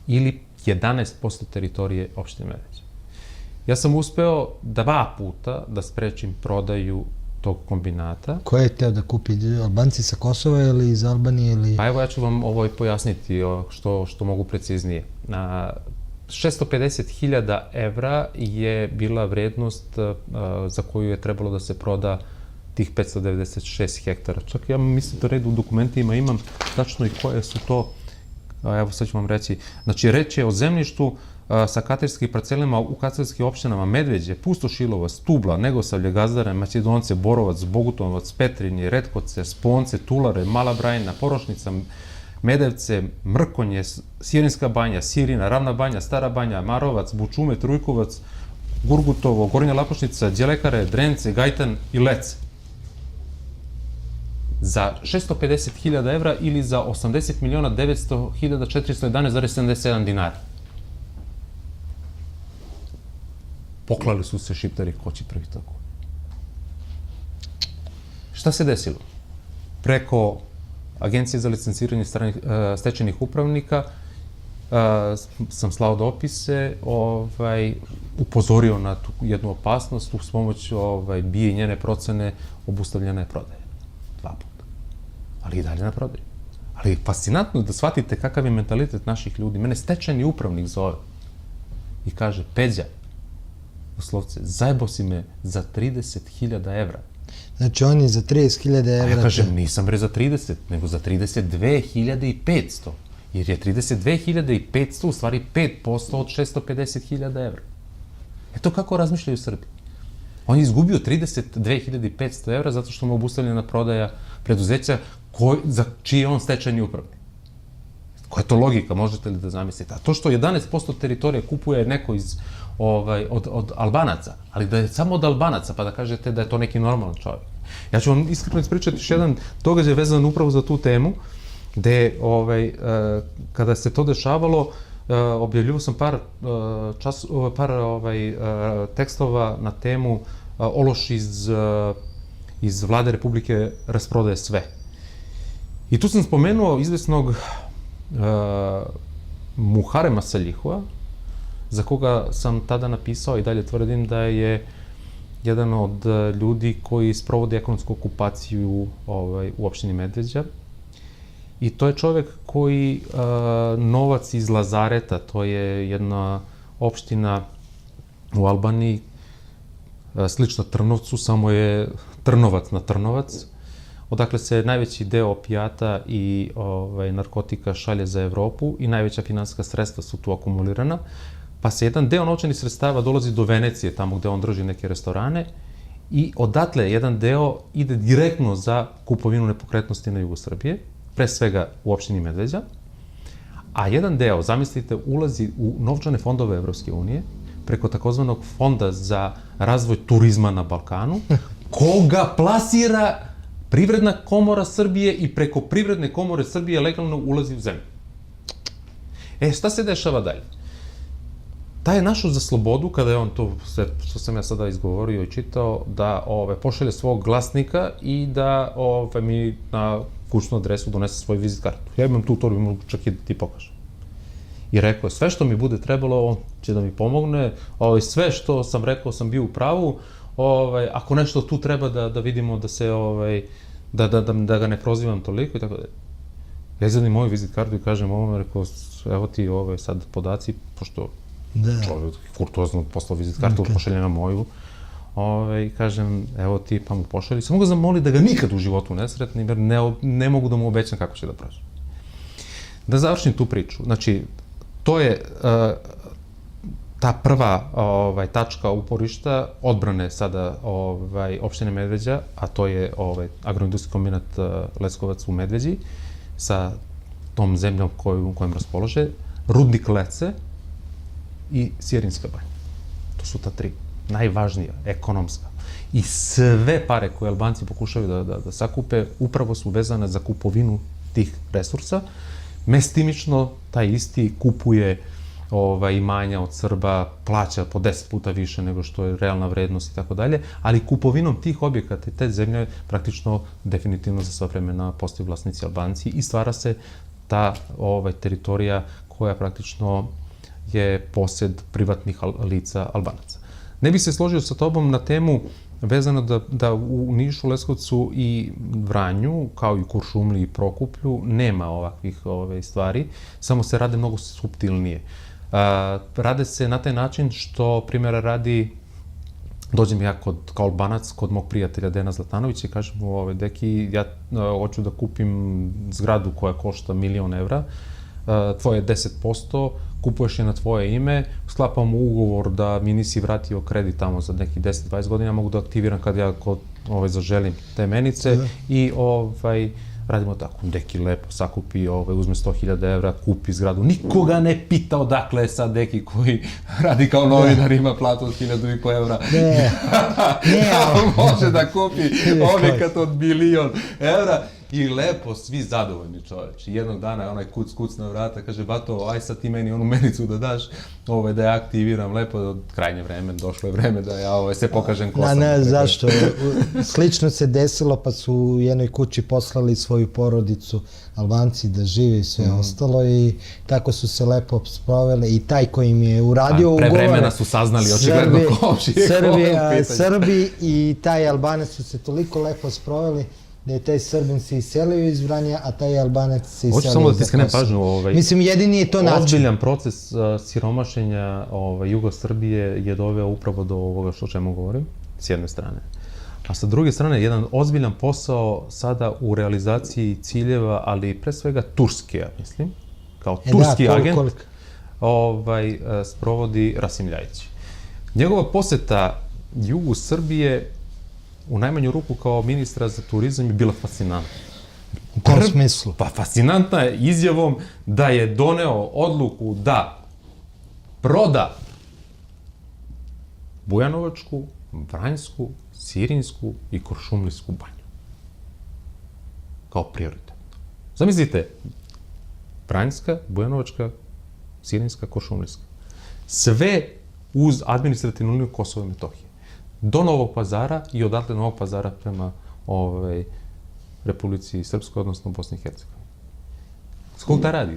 ili 11% teritorije opštine Medveđa. Ja sam uspeo 2 puta da sprečim prodaju tog kombinata. Ko je teo da kupi? Albanci sa Kosova ili iz Albanije? Ili... Pa evo ja ću vam ovo pojasniti što mogu preciznije. 650.000 evra je bila vrednost za koju je trebalo da se proda tih 596 hektara. Čak ja mislim da red u dokumentima imam tačno i koje su to, evo sad ću vam reći. Znači, reč je o zemljištu sa katastarskim parcelama u katastarskim opštinama Medveđe, Pustošilovac, Stubla, Negosavlje, Gazdare, Makedonce, Borovac, Bogutovac, Petrinje, Retkoce, Sponce, Tulare, Mala Brajina, Porošnica, Medevce, Mrkonje, Sirinska banja, Sirina, Ravna banja, Stara banja, Marovac, Bučume, Trujkovac, Gurgutovo, Gornja Lapošnica, Đelekare, Drence, Gajtan i Lec. Za 650.000 evra ili za 80.900.411,77 dinara. Poklali su se šiptari, ko će pravi tako. Šta se desilo? Preko Agencije za licenciranje stečajnih upravnika sam slao dopise, upozorio na tu jednu opasnost, uz pomoć BIA i njene procene obustavljena je prodaja. 2 puta. Ali i dalje na prodaju. Ali fascinantno da shvatite kakav je mentalitet naših ljudi. Mene stečajni upravnik zove i kaže, Peđa, uslovce, zajebo si me za 30.000 evra. Znači oni za 30.000 evra... A ja kažem, nisam bre za 30, nego za 32.500. Jer je 32.500 u stvari 5% od 650.000 evra. Eto kako razmišljaju Srbi. On je izgubio 32.500 evra zato što mu je obustavljena prodaja preduzeća za čiji je on stečajni upravnik. Koja je to logika, možete li da zamislite? A to što 11% teritorije kupuje neko od Albanaca, ali da je samo od Albanaca, pa da kažete da je to neki normalan čovjek. Ja ću vam iskreno ispričati još jedan događaj vezan upravo za tu temu, gde kada se to dešavalo, objavljivao sam par tekstova na temu Ološ iz Vlade Republike rasprodaje sve. I tu sam spomenuo izvesnog Muharema Saljihua, za koga sam tada napisao i dalje tvrdim da je jedan od ljudi koji sprovodi ekonomsku okupaciju u opštini Medveđa. I to je čovek koji novac iz Lazareta, to je jedna opština u Albaniji, slična Trnovcu, samo je Trnovac na Trnovac, odakle se najveći deo opijata i narkotika šalje za Evropu i najveća finansijska sredstva su tu akumulirana, pa se jedan deo novčanih sredstava dolazi do Venecije, tamo gde on drži neke restorane, i odatle jedan deo ide direktno za kupovinu nepokretnosti na jugu Srbije, pre svega u opštini Medveđa, a jedan deo, zamislite, ulazi u novčane fondove Evropske unije, preko takozvanog fonda za razvoj turizma na Balkanu, koga plasira Privredna komora Srbije i preko Privredne komore Srbije legalno ulazi u zemlju. Šta se dešava dalje? Taj je našao za slobodu, kada je on to, sve što sam ja sada izgovorio i čitao, da pošalje svog glasnika i da mi na kućnu adresu, donese svoju vizit kartu. Ja imam tu torbu, mogu čak i da ti pokažem. I rekao je, sve što mi bude trebalo, on će da mi pomogne, sve što sam rekao sam bio u pravu, ako nešto tu treba da vidimo da se, da ga ne prozivam toliko i tako da. Ja izvedim moju vizit kartu i kažem ovome, rekao, evo ti sad podaci, pošto čovjek kurtozno poslao vizit kartu, pošalje na moju, i kažem, evo ti, pa mu pošalji, samo ga zamoli da ga nikad u životu ne sretnim, jer ne mogu da mu obećam kako će da prođe. Da završim tu priču, znači, to je ta prva tačka uporišta odbrane sada opštine Medveđa, a to je agroindustrijski kombinat Leskovac u Medveđi, sa tom zemljom kojom raspolože, rudnik Lece i Sjelinska banja. To su ta tri najvažnija, ekonomska. I sve pare koje Albanci pokušaju da sakupe upravo su vezane za kupovinu tih resursa. Mestimično taj isti kupuje imanja od Srba, plaća po 10 puta više nego što je realna vrednost i tako dalje, ali kupovinom tih objekata i te zemlje praktično definitivno za sva vremena postaju vlasnici Albanci i stvara se ta teritorija koja praktično je posed privatnih lica Albanaca. Ne bih se složio sa tobom na temu vezano da u Nišu, Leskovcu i Vranju, kao i Kuršumliji i Prokuplju, nema ovakvih stvari, samo se rade mnogo suptilnije. Rade se na taj način što, primjera radi, dođem ja kao Albanac kod mog prijatelja Dejana Zlatanovića i kažem mu, deki, ja hoću da kupim zgradu koja košta 1.000.000 evra, tvoje 10%, kupuješ je na tvoje ime, sklapamo ugovor da mi nisi vratio kredit tamo za nekih 10-20 godina, mogu da aktiviram kad ja zaželim te menice i radimo tako, Deki lepo sakupi, uzme 100.000 evra, kupi zgradu, nikoga ne pita odakle je sad Deki koji radi kao novinar, ima platu od 1.500 evra. Ne, može da kupi objekat od 1.000.000 evra i lepo, svi zadovoljni čoveč. Jednog dana je onaj kuc na vrata, kaže, bato, aj sad ti meni onu menicu da daš, da ja aktiviram lepo, krajnje vreme, došlo je vreme da ja sve pokažem ko sam. Ne, zašto? Slično se desilo, pa su u jednoj kući poslali svoju porodicu Albanci da žive i sve ostalo i tako su se lepo sprovele i taj koji im je uradio ugovor. Pre vremena su saznali očigledno komšije. Srbi i taj Albanac su se toliko lepo sproveli da je taj Srbin se iselio iz Vranja, a taj Albanac se iselio iz Kosovo. Hoću samo da ti skrenem pažnju. Mislim, jedini je to način. Ozbiljan proces siromašenja Jugosrbije je doveo upravo do ovoga o čemu govorim, s jedne strane. A sa druge strane, jedan ozbiljan posao sada u realizaciji ciljeva, ali pre svega Turske, ja mislim, kao turski agent, sprovodi Rasim Ljajić. Njegova poseta jugu Srbije u najmanju ruku kao ministra za turizam je bila fascinantna. U kom smislu? Pa fascinantna je izjavom da je doneo odluku da proda Bujanovačku, Vranjsku, Sirinsku i Kuršumlijsku banju. Kao prioritet. Zamislite, Vranjska, Bujanovačka, Sirinska, Kuršumlijska. Sve uz administrativnu liniju Kosova i Metohije. Do Novog Pazara i odatle Novog Pazara prema Republici Srpskoj, odnosno Bosni i Hercegovini. Skog da radi?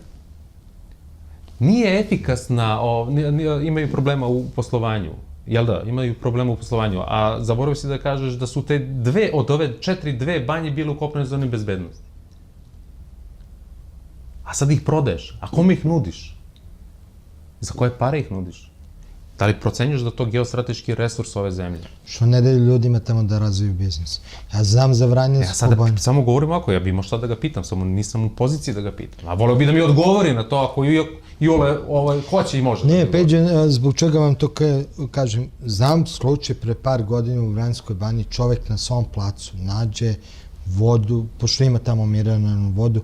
Nije efikasna, imaju problema u poslovanju, jel da, imaju problema u poslovanju, a zaboravio si da kažeš da su te od ove 4 banje bile u kopnenoj zoni bezbednosti. A sad ih prodaješ, a kome ih nudiš? Za koje pare ih nudiš? Da li procenjuješ da to geostrateški resurs ove zemlje? Što ne daju ljudima tamo da razviju biznis? Ja znam za Vranjevsku banju. Samo govorim ovako, ja bi imao šta da ga pitam, samo nisam u poziciji da ga pitam. A voleo bi da mi odgovori na to ako hoće i može. Ne, Peđe, zbog čega vam to kažem, znam slučaj pre par godina u Vranjskoj banji, čovek na svom placu nađe vodu, pošto ima tamo mineralnu vodu,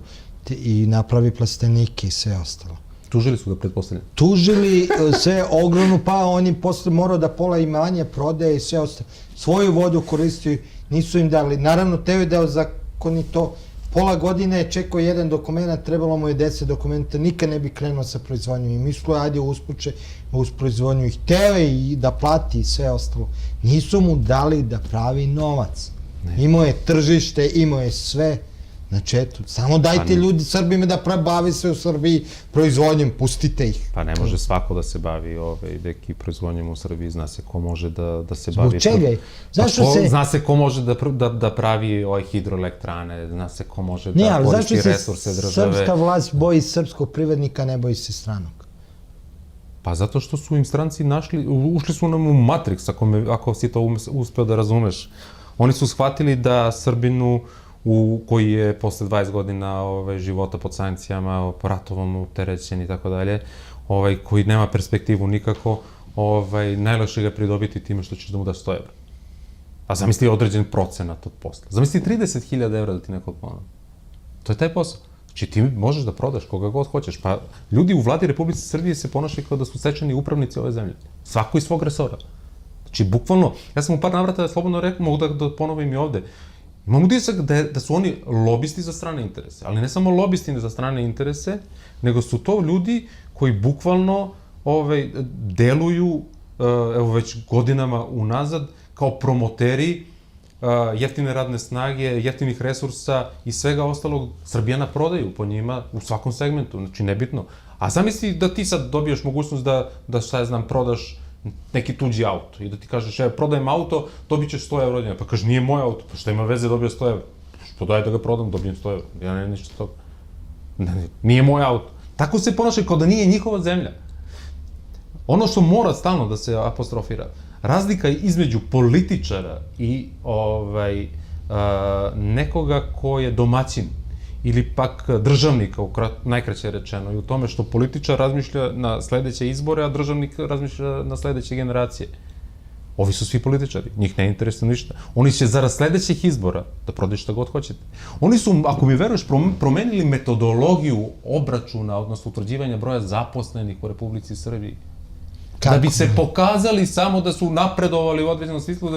i napravi plastenike i sve ostalo. Tužili su ga, pretpostavljam. Tužili sve ogromno, pa on je posle morao da pola imanja prodaje i sve ostalo. Svoju vodu koristio, nisu im dali. Naravno, teo je da zakonito pola godine je čekao jedan dokument, trebalo mu je 10 dokumenta, nikad ne bi krenuo sa proizvodnjom i mislio, ajde uspuče uz proizvodnju i hteo je i da plati i sve ostalo. Nisu mu dali da pravi novac. Imao je tržište, imao je sve, Znači, eto, samo dajte ljudi Srbima da bave se u Srbiji proizvodnjom, pustite ih. Pa ne može svako da se bavi neki proizvodnjom u Srbiji, zna se ko može da se bavi... Zbog čega? Zašto se... Zna se ko može da pravi hidroelektrane, zna se ko može da koristi resurse države. Ne, ali zašto se srpska vlast boji srpskog privrednika, ne boji se stranog? Pa zato što su im stranci ušli su nam u Matrix, ako si to uspeo da razumeš. Oni su shvatili da Srbinu, koji je posle 20 godina života pod sankcijama, ratovom opterećen i tako dalje, koji nema perspektivu nikako, najlakše ga pridobiti time što ćeš da mu daš 100 evra. A zamisli određen procenat od posla. Zamisli 30.000 evra da ti neko odponude. To je taj posao. Znači ti možeš da prodaš koga god hoćeš. Pa ljudi u vladi Republike Srbije se ponašaju kao da su stečeni upravnici ove zemlje. Svako iz svog resora. Znači, bukvalno, ja sam u par navrata slobodno rekao, mogu da ponovim i ovde, imam utisak da su oni lobisti za strane interese, ali ne samo lobisti za strane interese, nego su to ljudi koji bukvalno deluju, evo već godinama unazad, kao promoteri jeftine radne snage, jeftinih resursa i svega ostalog Srbijana prodaju po njima u svakom segmentu, znači nebitno. A zamisli da ti sad dobiješ mogućnost da šta ja znam, prodaš neki tuđi auto i da ti kažeš, prodajem auto, dobit ćeš 100 evra od njega. Pa kaže, nije moj auto, pa šta ima veze, dobio 100 evra. Pa daj da ga prodam, dobijem 100 evra. Ja ne ništa toga. Nije moj auto. Tako se ponašaju kao da nije njihova zemlja. Ono što mora stalno da se apostrofira, razlika između političara i nekoga ko je domaćin ili pak državnika, najkraće rečeno, i u tome što političar razmišlja na sledeće izbore, a državnik razmišlja na sledeće generacije. Ovi su svi političari, njih ne interesuje ništa. Oni će zarad sledećih izbora da prodaju šta god hoćete. Oni su, ako mi veruješ, promenili metodologiju obračuna, odnosno utvrđivanja broja zaposlenih u Republici Srbiji. Da bi se pokazali samo da su napredovali u određenom smislu,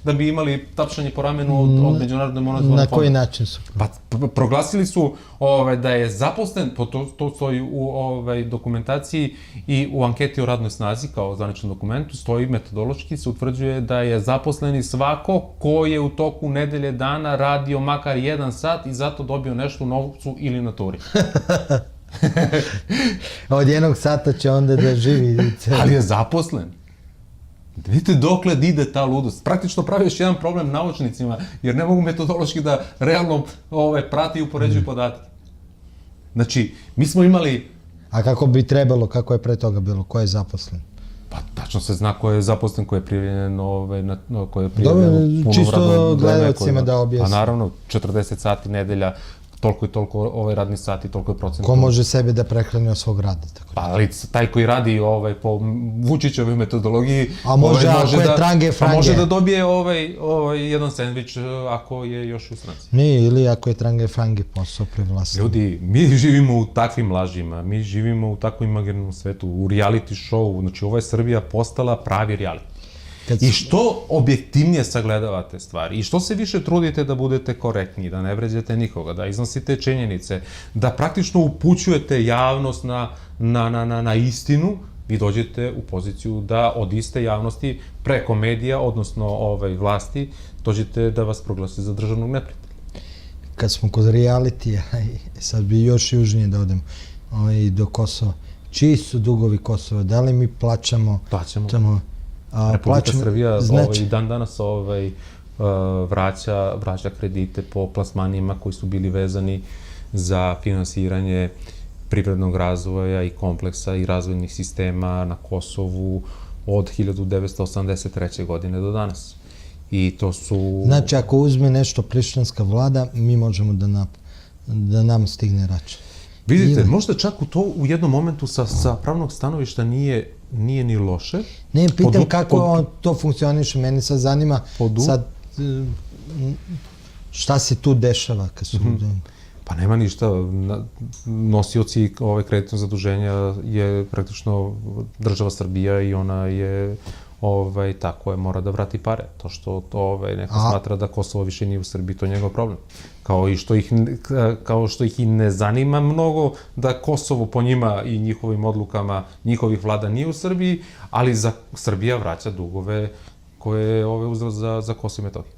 da bi imali tapšanje po ramenu od Međunarodne monetarne fonda. Na koji način su? Pa proglasili su da je zaposlen, to stoji u dokumentaciji i u anketi o radnoj snazi kao zvaničnom dokumentu, stoji metodološki, se utvrđuje da je zaposleni svako ko je u toku nedelje dana radio makar 1 sat i zato dobio nešto u novcu ili na turi. Od 1 sata će onda da živi. Ali je zaposlen. Vidite dokle ide ta ludost. Praktično pravi još jedan problem naučnicima, jer ne mogu metodološki da realno prati i upoređuju podatke. Znači, mi smo imali... A kako bi trebalo, kako je pre toga bilo? Ko je zaposlen? Pa tačno se zna ko je zaposlen, ko je prijavljen, ko je prijavljen u punom radnom... Čisto gledalcima da objasnim. Pa naravno, 40 sati nedelja, toliko i toliko radni sati, toliko je procent. Ko može sebe da prehrani od svog rada? Pa, ali taj koji radi po Vučićevoj metodologiji... A može, ako je trange frange. Može da dobije jedan sendvič ako je još u stranci. Nije, ili ako je trange frange posao privlasno. Ljudi, mi živimo u takvim lažima, mi živimo u takvom imaginarnom svetu, u reality show, znači ova je Srbija postala pravi reality. I što objektivnije sagledavate stvari i što se više trudite da budete korektni, da ne vređate nikoga, da iznosite činjenice, da praktično upućujete javnost na istinu, vi dođete u poziciju da od iste javnosti preko medija, odnosno vlasti, dođete da vas proglasi za državnog neprijatelja. Kad smo kod realitija, sad bi još južnije da odemo do Kosova, čiji su dugovi Kosova? Da li mi plaćamo? Plaćamo. Republika Srbija i dan danas vraća kredite po plasmanima koji su bili vezani za finansiranje privrednog razvoja i kompleksa i razvojnih sistema na Kosovu od 1983. godine do danas. I to su... Znači, ako uzme nešto prištinska vlada, mi možemo da nam stigne račun. Vidite, možda čak u jednom momentu sa pravnog stanovišta nije ni loše. Ne, pitam kako to funkcioniše, meni sad zanima sad šta se tu dešava kad su... Pa nema ništa, nosioci kreditnog zaduženja je praktično država Srbija i ona je tako je, mora da vrati pare. To što neko smatra da Kosovo više nije u Srbiji, to je njegov problem. Kao što ih i ne zanima mnogo da Kosovo po njima i njihovim odlukama njihovih vlada nije u Srbiji, ali Srbija vraća dugove koje je uzela za Kosovo i Metohiju.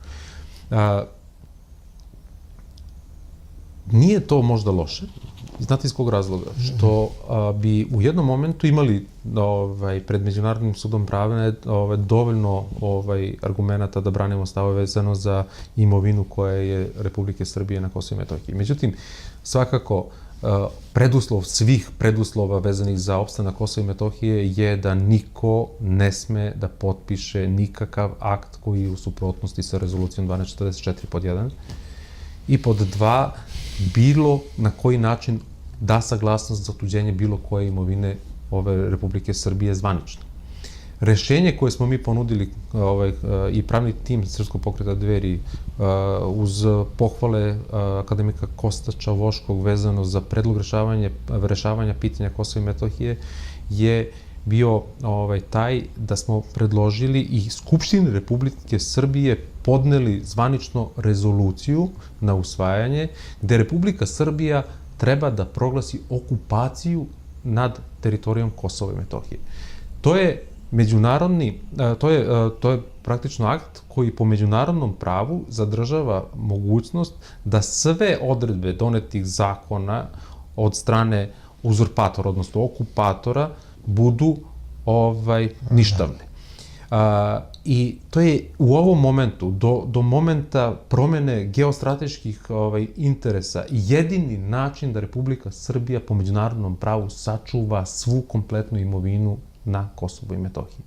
nije to možda loše, znate iz kog razloga? Što bi u jednom momentu imali pred Međunarodnim sudom pravde dovoljno argumenta da branimo stavove vezano za imovinu koja je Republike Srbije na Kosovo i Metohiji. Međutim, svakako, preduslov svih preduslova vezanih za opstanak Kosova i Metohije je da niko ne sme da potpiše nikakav akt koji je u suprotnosti sa rezolucijom 1244 pod 1 i pod 2 bilo na koji način da saglasnost za otuđenje bilo koje imovine ove Republike Srbije zvanično. Rešenje koje smo mi ponudili i pravni tim Srpskog pokreta Dveri uz pohvale akademika Kostača Voškog vezano za predlog rešavanja pitanja Kosova i Metohije je bio taj da smo predložili i Skupštini Republike Srbije podneli zvanično rezoluciju na usvajanje gde Republika Srbija treba da proglasi okupaciju nad teritorijom Kosova i Metohije. To je međunarodni, to je praktično akt koji po međunarodnom pravu zadržava mogućnost da sve odredbe donetih zakona od strane uzurpatora, odnosno okupatora, budu ništavne. I to je u ovom momentu, do momenta promene geostrateških interesa, jedini način da Republika Srbija po međunarodnom pravu sačuva svu kompletnu imovinu na Kosovu i Metohiji.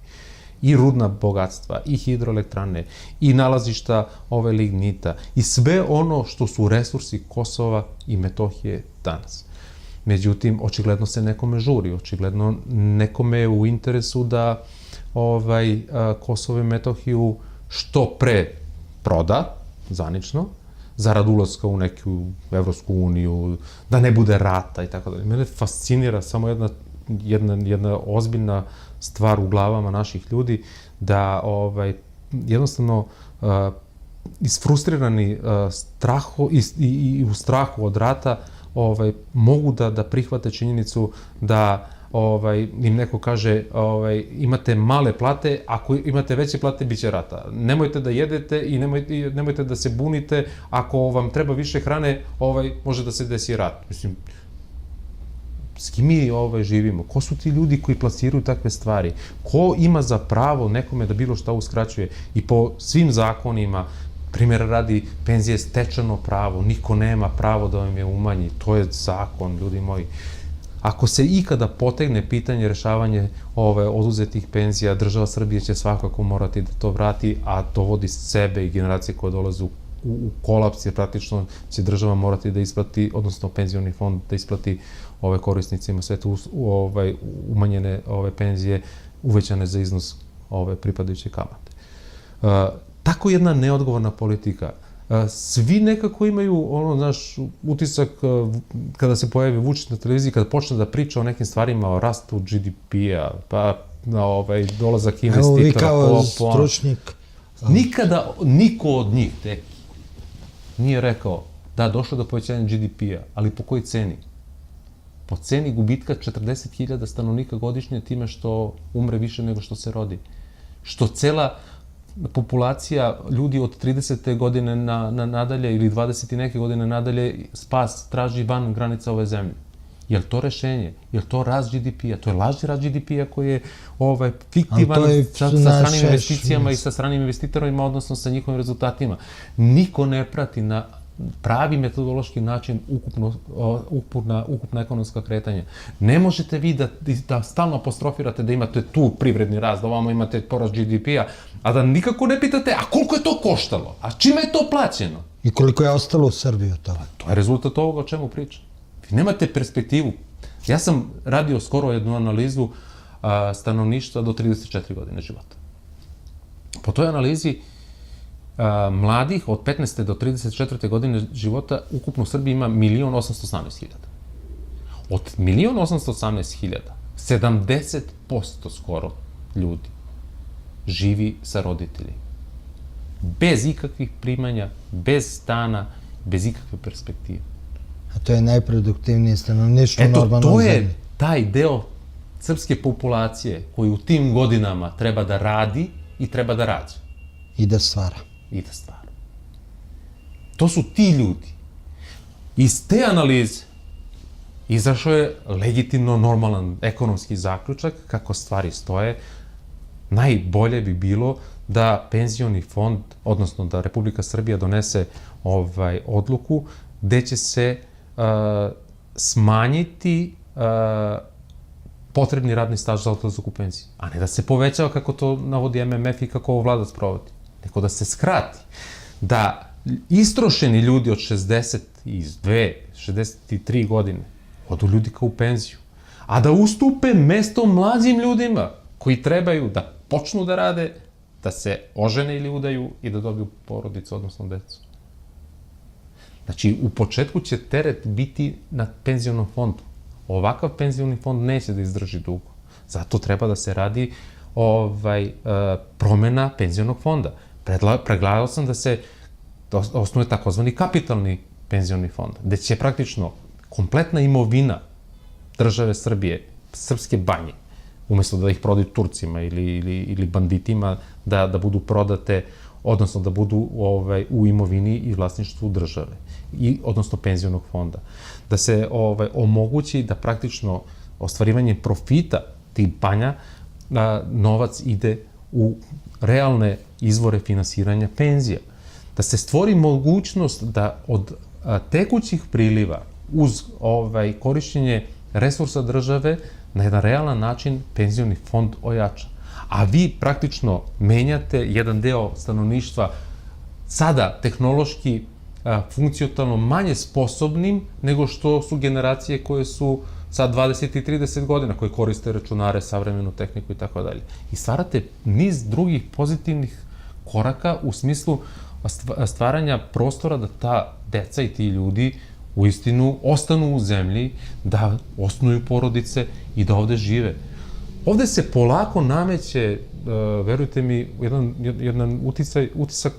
I rudna bogatstva, i hidroelektrane, i nalazišta lignita, i sve ono što su resursi Kosova i Metohije danas. Međutim, očigledno se nekome žuri, očigledno nekome je u interesu da Kosovo i Metohiju što pre proda, zvanično, zarad ulaska u neku Evropsku uniju, da ne bude rata i tako dalje. Mene fascinira samo jedna ozbiljna stvar u glavama naših ljudi, da jednostavno isfrustrirani i u strahu od rata mogu da prihvate činjenicu da im neko kaže imate male plate, ako imate veće plate, bit će rata. Nemojte da jedete i nemojte da se bunite, ako vam treba više hrane, može da se desi rat. Mislim, s kim mi živimo? Ko su ti ljudi koji plasiraju takve stvari? Ko ima za pravo nekome da bilo šta uskraćuje? I po svim zakonima, primjera radi, penzije je stečeno pravo, niko nema pravo da vam je umanji. To je zakon, ljudi moji. Ako se ikada potegne pitanje rešavanja oduzetih penzija, država Srbije će svakako morati da to vrati, a dovodi sebe i generacije koje dolaze u kolaps, jer praktično će država morati da isplati, odnosno penzioni fond da isplati korisnicima sve te umanjene penzije, uvećane za iznos pripadajuće kamate. Tako jedna neodgovorna politika. Svi nekako imaju, utisak kada se pojavi Vučić na televiziji, kada počne da priča o nekim stvarima, o rastu GDP-a, pa dolazak investitora. Evo vi kao stručnjak. Nikada niko od njih nije rekao da došlo do povećanja GDP-a, ali po kojoj ceni? Po ceni gubitka 40.000 stanovnika godišnje time što umre više nego što se rodi. Što cela populacija ljudi od 30. godine nadalje ili 20. neke godine nadalje spas traži van granica ove zemlje. Je li to rešenje? Je li to rast GDP-a? To je lažni rast GDP-a koji je fiktivan sa stranim investicijama i sa stranim investitorima, odnosno sa njihovim rezultatima. Niko ne prati na pravi metodološki način ukupna ekonomska kretanja. Ne možete vi da stalno apostrofirate da imate tu privredni rast, da ovamo imate porast GDP-a, a da nikako ne pitate, a koliko je to koštalo? A čime je to plaćeno? I koliko je ostalo u Srbiji od toga? To je rezultat ovoga o čemu pričam. Vi nemate perspektivu. Ja sam radio skoro jednu analizu stanovništva do 34 godine života. Po toj analizi mladih od 15. do 34. godine života ukupno u Srbiji ima 1.818.000. Od 1.818.000, 70% skoro ljudi živi sa roditeljima. Bez ikakvih primanja, bez stana, bez ikakve perspektive. A to je najproduktivnije stanovništvo u normalnom zemlji. Eto, to je taj deo srpske populacije koji u tim godinama treba da radi i treba da rađa. I da stvara. I da stvara. To su ti ljudi. Iz te analize izašao je legitimno normalan ekonomski zaključak kako stvari stoje. Najbolje bi bilo da penzioni fond, odnosno da Republika Srbija donese odluku gde će se smanjiti potrebni radni staž za odlazak u penziju, a ne da se povećava kako to navodi MMF i kako ovo vlada sprovodi, nego da se skrati. Da istrošeni ljudi od 62, 63 godine odu ljudi kao u penziju, a da ustupe mesto mlađim ljudima koji trebaju da počnu da rade, da se ožene ili udaju i da dobiju porodicu, odnosno decu. Znači, u početku će teret biti na penzionom fondu. Ovakav penzioni fond neće da izdrži dugo. Zato treba da se radi promena penzionog fonda. Pregledao sam da se osnuje takozvani kapitalni penzioni fond, gde će praktično kompletna imovina države Srbije, srpske banje, umesto da ih prodaju Turcima ili banditima, da budu prodate, odnosno da budu u imovini i vlasništvu države, odnosno penzionog fonda. Da se omogući da praktično ostvarivanjem profita tih banja novac ide u realne izvore finansiranja penzija. Da se stvori mogućnost da od tekućih priliva uz korišćenje resursa države na jedan realan način penzioni fond ojača. A vi praktično menjate jedan deo stanovništva sada tehnološki funkcionalno manje sposobnim nego što su generacije koje su sad 20 i 30 godina, koje koriste računare, savremenu tehniku i tako dalje. I stvarate niz drugih pozitivnih koraka u smislu stvaranja prostora da ta deca i ti ljudi uistinu ostanu u zemlji, da osnuju porodice i da ovde žive. Ovde se polako nameće, verujte mi, jedan utisak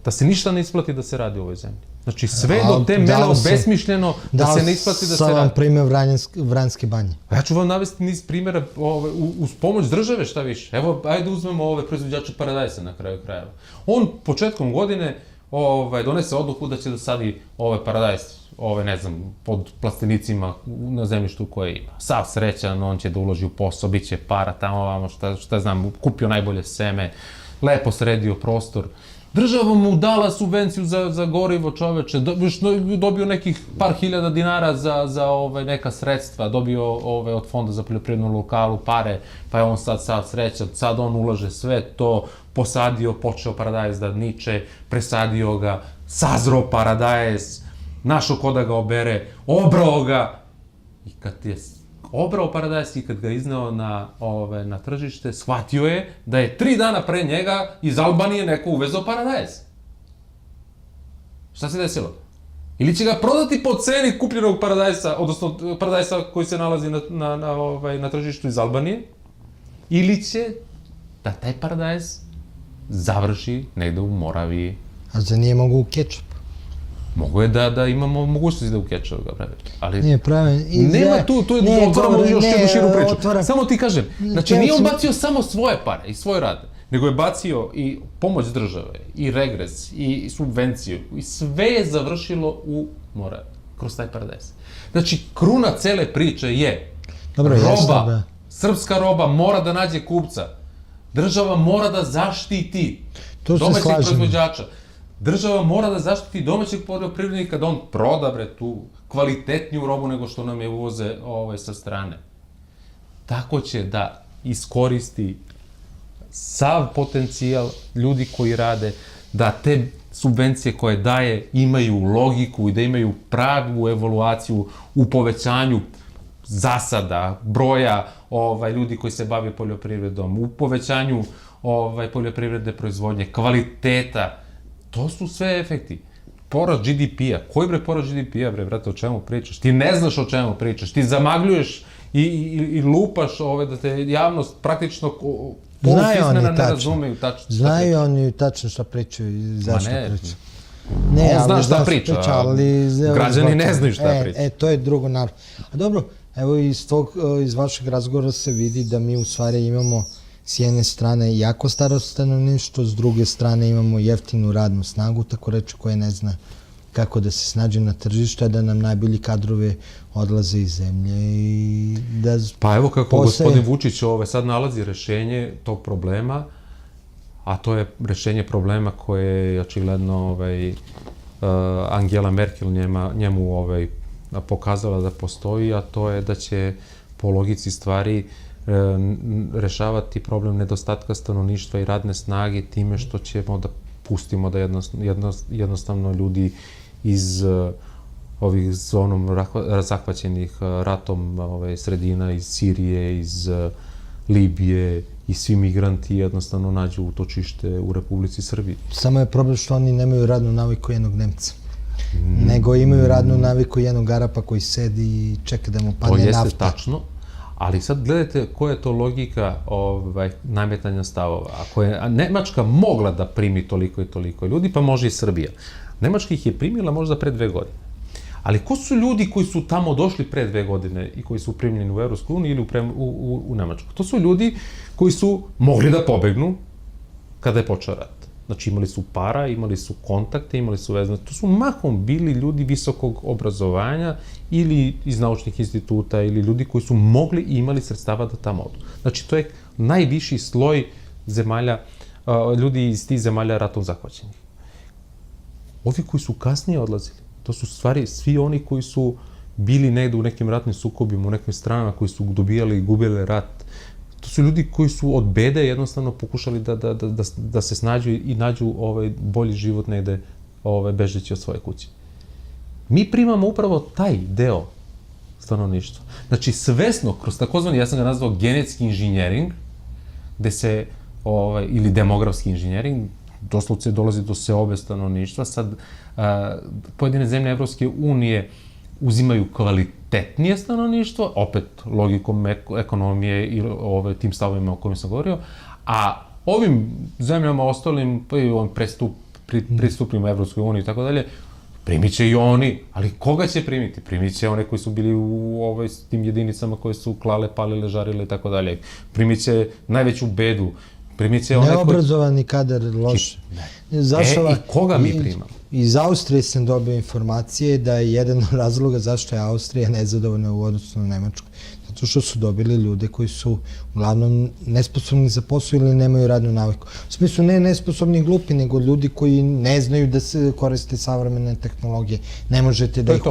da se ništa ne isplati da se radi u ovoj zemlji. Znači, sve do te mere obesmišljeno da se ne isplati da se radi. Da vam primjer Vranjske banje. Ja ću vam navesti niz primjera uz pomoć države, šta više. Evo, ajde uzmemo ove proizvođače paradajsa na kraju krajeva. On početkom godine donese odluku da će da sadi paradajs, ne znam, pod plastenicima na zemljištu koje ima. Sav srećan, on će da uloži u posao, bit će para tamo vamo, šta znam, kupio najbolje seme, lepo sredio prostor. Država mu dala subvenciju za gorivo, čoveče, dobio nekih par hiljada dinara za neka sredstva, dobio od Fonda za poljoprivrednu lokalu pare, pa je on sad sav srećan, sad on ulaže sve to, posadio, počeo paradajz da niče, presadio ga, sazro paradajz, našao ko da ga obere, obrao ga, i kad je obrao paradajz i kad ga izneo na tržište, shvatio je da je 3 dana pre njega iz Albanije neko uvezao paradajz. Šta se desilo? Ili će ga prodati po ceni kupljenog paradajsa, odnosno paradajsa koji se nalazi na tržištu iz Albanije, ili će da taj paradajz završi negde u Moraviji. A za nije mogu u kečup? Mogu je da imamo mogućnosti da u kečup ga pravi. Ali nije pravi. Nema tu, otvaramo još jednu širu priču. Samo ti kažem, znači nije on bacio samo svoje pare i svoj rad, nego je bacio i pomoć države, i regres, i subvenciju, i sve je završilo u Moravi, kroz taj paradajz. Znači, kruna cele priče je roba, srpska roba mora da nađe kupca, država mora da zaštiti domaćeg proizvođača, država mora da zaštiti domaćeg poljoprivrednika da on proda tu kvalitetniju robu nego što nam je uvoze sa strane. Tako će da iskoristi sav potencijal ljudi koji rade, da te subvencije koje daje imaju logiku i da imaju pravu evaluaciju u povećanju zasada, broja ljudi koji se bave poljoprivredom, u povećanju poljoprivredne proizvodnje, kvaliteta. To su sve efekti. Porast GDP-a. Koji bre porast GDP-a, bre, brate, o čemu pričaš? Ti ne znaš o čemu pričaš. Ti zamagljuješ i lupaš da te javnost praktično polupismena ne razumeju tačno. Znaju oni tačno šta pričaju i zašto pričaju. On zna šta priča, građani ne znaju šta priča. To je drugo naravno. A dobro, evo iz vašeg razgovora se vidi da mi u stvari imamo s jedne strane jako staro stanovništvo, s druge strane imamo jeftinu radnu snagu, tako reći, koje ne zna kako da se snađe na tržištu, da nam najbolji kadrovi odlaze iz zemlje i da Pa evo kako gospodin Vučić sad nalazi rešenje tog problema, a to je rešenje problema koje je očigledno Angela Merkel njemu pokazala da postoji, a to je da će po logici stvari rešavati problem nedostatka stanovništva i radne snage time što ćemo da pustimo da jednostavno ljudi iz ovih zonom zahvaćenih ratom sredina, iz Sirije, iz Libije i svi migranti jednostavno nađu utočište u Republici Srbiji. Samo je problem što oni nemaju radnu naviku jednog Nemca. Nego imaju radnu naviku jednog Arapa koji sedi i čeka da mu padne nafta. To jeste tačno, ali sad gledajte koja je to logika nametanja stavova. Ako je Nemačka mogla da primi toliko i toliko ljudi, pa može i Srbija. Nemačka ih je primila možda pre 2 godine. Ali ko su ljudi koji su tamo došli pre 2 godine i koji su primljeni u Evropsku uniju ili u Nemačku? To su ljudi koji su mogli da pobegnu kada je počeo rat. Znači imali su para, imali su kontakte, imali su veze. To su mahom bili ljudi visokog obrazovanja ili iz naučnih instituta ili ljudi koji su mogli i imali sredstava da tamo odu. Znači to je najviši sloj zemalja, ljudi iz tih zemalja ratom zahvaćenih. Ovi koji su kasnije odlazili, to su stvari svi oni koji su bili negde u nekim ratnim sukobima, u nekim stranama, koji su dobijali i gubili rat. To su ljudi koji su od bede jednostavno pokušali da se snađu i nađu bolji život negde bežeći od svoje kuće. Mi primamo upravo taj deo stanovništva. Znači, svesno, kroz takozvani, ja sam ga nazvao genetski inženjering, gde se, ili demografski inženjering, doslovce dolazi do seobe stanovništva. Sad, pojedine zemlje Evropske unije uzimaju kvalitetnije stanovništvo, opet logikom ekonomije i tim stavovima o kojim sam govorio, a ovim zemljama ostalim, pristupnim Evropskoj uniji i tako dalje, primit će i oni, ali koga će primiti? Primit će one koji su bili u tim jedinicama koje su klale, palile, žarile i tako dalje. Primit će najveću bedu. Neobrazovani kadar, loš. I koga mi primamo? Iz Austrije sam dobio informacije da je jedan od razloga zašto je Austrija nezadovoljna u odnosu na Nemačku. Zato što su dobili ljude koji su uglavnom nesposobni za posao ili nemaju radnu naviku. U smislu ne nesposobni i glupi, nego ljudi koji ne znaju da se koriste savremene tehnologije. Ne možete da ih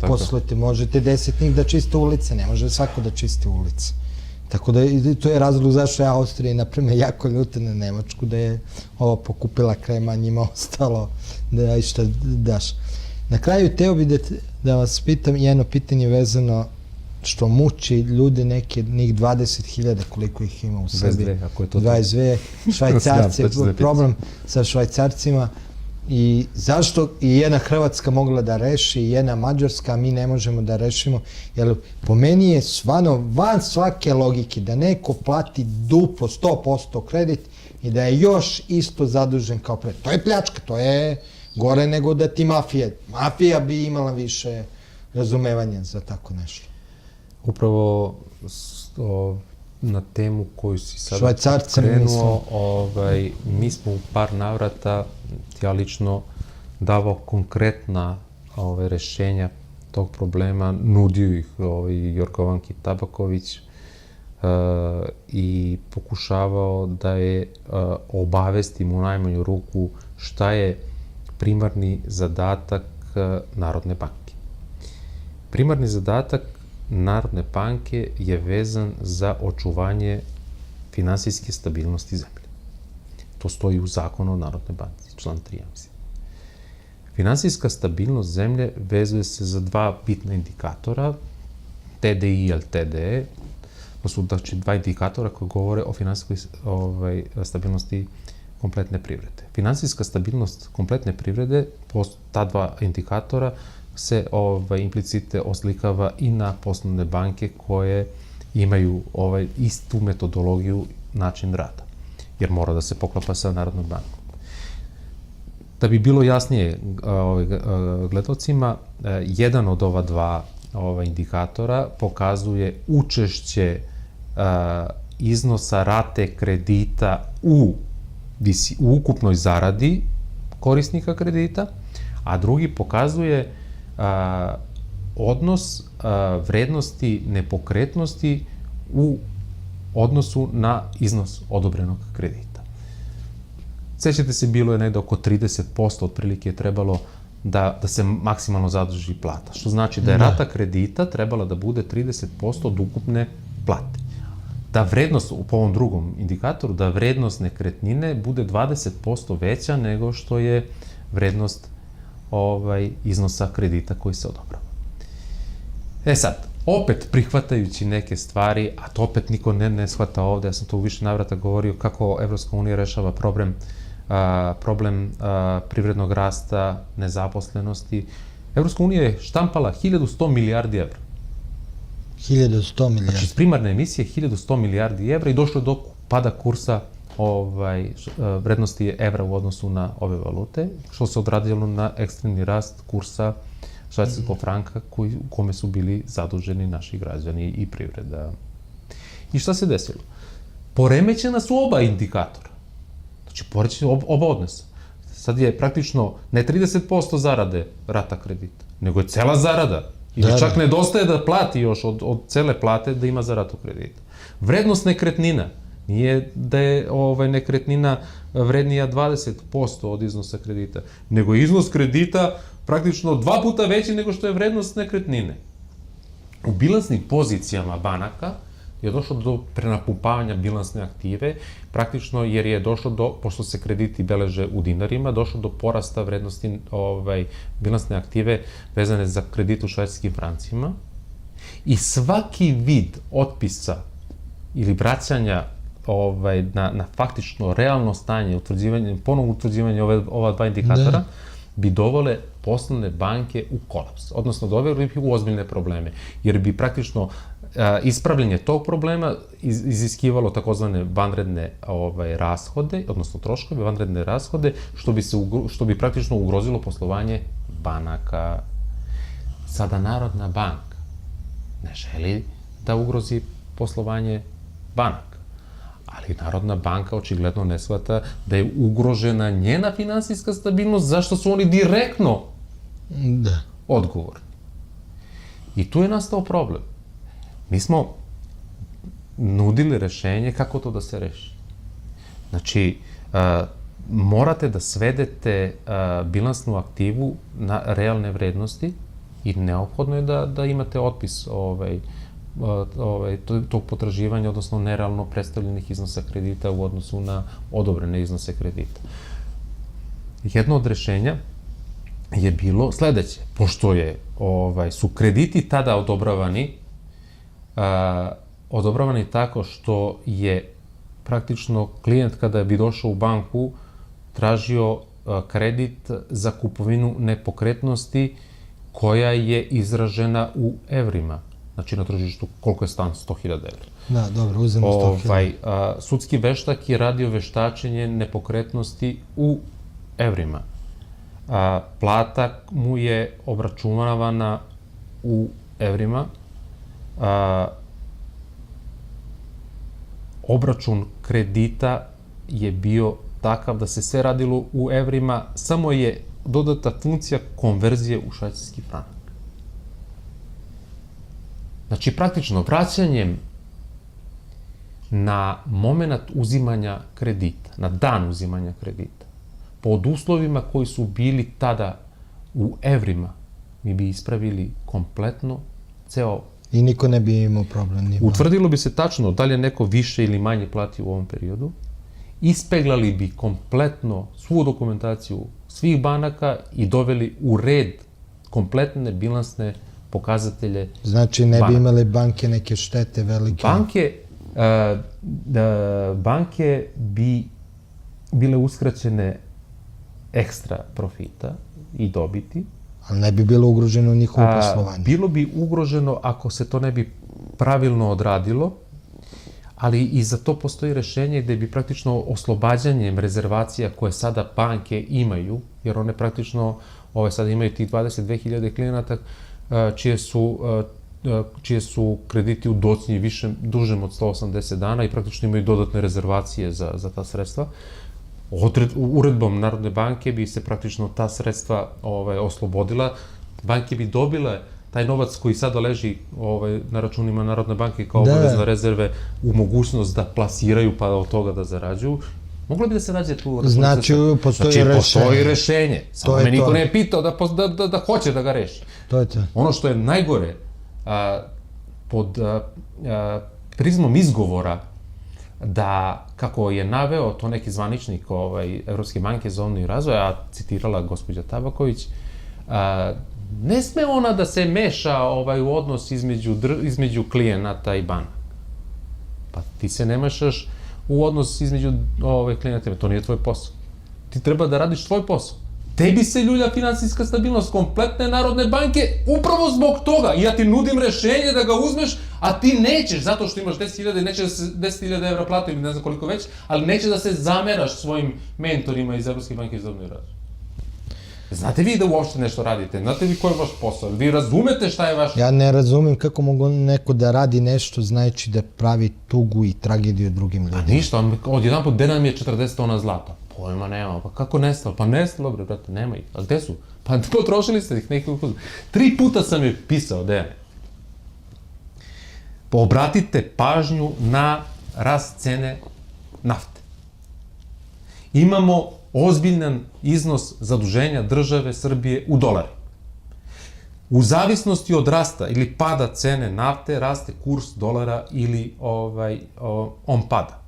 uposlite, možete 10 njih da čiste ulice, ne može svako da čisti ulice. Tako da to je razlog zašto je Austrija, naprimer, jako ljuta na Nemačku, da je ovo pokupila krema, njima ostalo da i šta daš. Na kraju teo bi da vas pitam jedno pitanje vezano što muči ljude njih 20.000 koliko ih ima u Srbiji. 22, ako je to 22, Švajcarci, problem sa Švajcarcima. I zašto i jedna Hrvatska mogla da reši i jedna Mađarska, a mi ne možemo da rešimo, jer po meni je stvarno van svake logike da neko plati duplo 100% kredit i da je još isto zadužen kao pre. To je pljačka, to je gore nego da ti mafija bi imala više razumevanja za tako nešto. Upravo na temu koju si sada krenuo, mi smo u par navrata, ja lično davao konkretna rešenja tog problema, nudio ih Jorgovanki Tabaković i pokušavao da je obavestim u najmanju ruku šta je primarni zadatak Narodne banke. Primarni zadatak Narodne banke je vezan za očuvanje finansijske stabilnosti zemlje. To stoji u zakonu o Narodnoj banci, član 3, ja mislim. Finansijska stabilnost zemlje vezuje se za 2 bitna indikatora, TDI i LTDE. To su znači 2 indikatora koji govore o finansijskoj stabilnosti kompletne privrede. Finansijska stabilnost kompletne privrede, ta 2 indikatora, se implicite oslikava i na poslovne banke koje imaju istu metodologiju, način rada, jer mora da se poklapa sa Narodnom bankom. Da bi bilo jasnije gledalcima, jedan od ova 2 indikatora pokazuje učešće iznosa rate kredita u ukupnoj zaradi korisnika kredita, a drugi pokazuje odnos vrednosti nepokretnosti u odnosu na iznos odobrenog kredita. Sećate se, bilo je negde oko 30% otprilike je trebalo da se maksimalno zadrži plata, što znači da je rata kredita trebala da bude 30% od ukupne plate. Da vrednost, po ovom drugom indikatoru, da vrednost nekretnine bude 20% veća nego što je vrednost iznosa kredita koji se odobrava. Sad, opet prihvatajući neke stvari, a to opet niko ne shvata ovde, ja sam to u više navrata govorio kako Evropska unija rešava problem privrednog rasta, nezaposlenosti. Evropska unija je štampala 1100 milijardi evra. 1100 milijardi. Znači, iz primarne emisije 1100 milijardi evra i došlo je do pada kursa vrednosti evra u odnosu na ove valute, što se odradilo na ekstremni rast kursa švajcarskog franka u kome su bili zaduženi naši građani i privreda. I šta se desilo? Poremećena su oba indikatora. Znači, poremećena oba odnosa. Sad je praktično ne 30% zarade rata kredita, nego je cela zarada. Ili čak nedostaje da plati još od cele plate da ima za ratu kredita. Vrednost nekretnina. Nije da je nekretnina vrednija 20% od iznosa kredita, nego je iznos kredita praktično 2 puta veći nego što je vrednost nekretnine. U bilansnim pozicijama banaka je došlo do prenapumpavanja bilansne aktive, praktično jer je došlo do, pošto se krediti beleže u dinarima, došlo do porasta vrednosti bilansne aktive vezane za kredit u švajcarskim francima i svaki vid otpisa ili vraćanja na faktično realno stanje, ponovno utvrđivanje ova dva indikatora, bi dovele poslovne banke u kolaps, odnosno doveli bi u ozbiljne probleme, jer bi praktično ispravljanje tog problema iziskivalo takozvane vanredne rashode, odnosno troškove, vanredne rashode, što bi praktično ugrozilo poslovanje banaka. Sada Narodna banka ne želi da ugrozi poslovanje banaka, ali Narodna banka očigledno ne shvata da je ugrožena njena finansijska stabilnost, zašto su oni direktno odgovorni. I tu je nastao problem. Mi smo nudili rešenje kako to da se reši. Znači, morate da svedete bilansnu aktivu na realne vrednosti i neophodno je da imate otpis tog potraživanja, odnosno nerealno predstavljenih iznosa kredita u odnosu na odobrene iznose kredita. Jedno od rešenja je bilo sledeće. Pošto su krediti tada odobravani tako što je praktično klijent kada bi došao u banku tražio kredit za kupovinu nepokretnosti koja je izražena u evrima. Znači na tržištu koliko je stan? 100.000 evra. Da, dobro, uzemo 100.000. Sudski veštak je radio veštačenje nepokretnosti u evrima. Plata mu je obračunavana u evrima. Obračun kredita je bio takav da se sve radilo u evrima, samo je dodata funkcija konverzije u švajcarski franak. Znači, praktično, vraćanjem na moment uzimanja kredita, na dan uzimanja kredita, pod uslovima koji su bili tada u evrima, mi bi ispravili kompletno ceo. I niko ne bi imao problem. Utvrdilo bi se tačno da li je neko više ili manje platio u ovom periodu, ispeglali bi kompletno svu dokumentaciju svih banaka i doveli u red kompletne bilansne pokazatelje banaka. Znači ne bi imale banke neke štete velike? Banke bi bile uskraćene ekstra profita i dobiti. Ali ne bi bilo ugroženo njihovo poslovanje? Bilo bi ugroženo ako se to ne bi pravilno odradilo, ali i za to postoji rešenje gde bi praktično oslobađanjem rezervacija koje sada banke imaju, jer one praktično sada imaju tih 22.000 klijenata čije su krediti u docnji dužem od 180 dana i praktično imaju dodatne rezervacije za ta sredstva. Uredbom Narodne banke bi se praktično ta sredstva oslobodila, banke bi dobile taj novac koji sada leži na računima Narodne banke kao obavezne rezerve u mogućnost da plasiraju pa od toga da zarađuju. Moglo bi da se nađe tu... Znači, postoji rešenje. Samo me niko ne je pitao da hoće da ga reši. To je to. Ono što je najgore, pod prizmom izgovora da, kako je naveo to neki zvaničnik Evropske banke za obnovu i razvoj, a citirala gospođa Tabaković, ne sme ona da se meša u odnos između klijenata i banaka. Pa ti se ne mešaš u odnos između klijenata, to nije tvoj posao. Ti treba da radiš tvoj posao. Tebi se ljulja finansijska stabilnost kompletne Narodne banke upravo zbog toga. I ja ti nudim rešenje da ga uzmeš, a ti nećeš, zato što imaš 10.000 i nećeš da se 10.000 evra platu ili ne znam koliko već, ali nećeš da se zameraš svojim mentorima iz Evropske banke za obnovu i razvoj. Znate vi da uopšte nešto radite? Znate vi koji je vaš posao? Vi razumete šta je vaš... Ja ne razumem kako mogu neko da radi nešto znajući da pravi tugu i tragediju drugim ljudima. A ništa, odjedan put, gde nam je 40 tona zlata? Pojma nema, pa kako nestalo? Pa nestalo, bre, brate, nema ih. A gde su? Pa potrošili ste ih nekog puta. 3 puta sam je pisao, Dejane. Obratite pažnju na rast cene nafte. Imamo ozbiljan iznos zaduženja države Srbije u dolari. U zavisnosti od rasta ili pada cene nafte, raste kurs dolara ili on pada.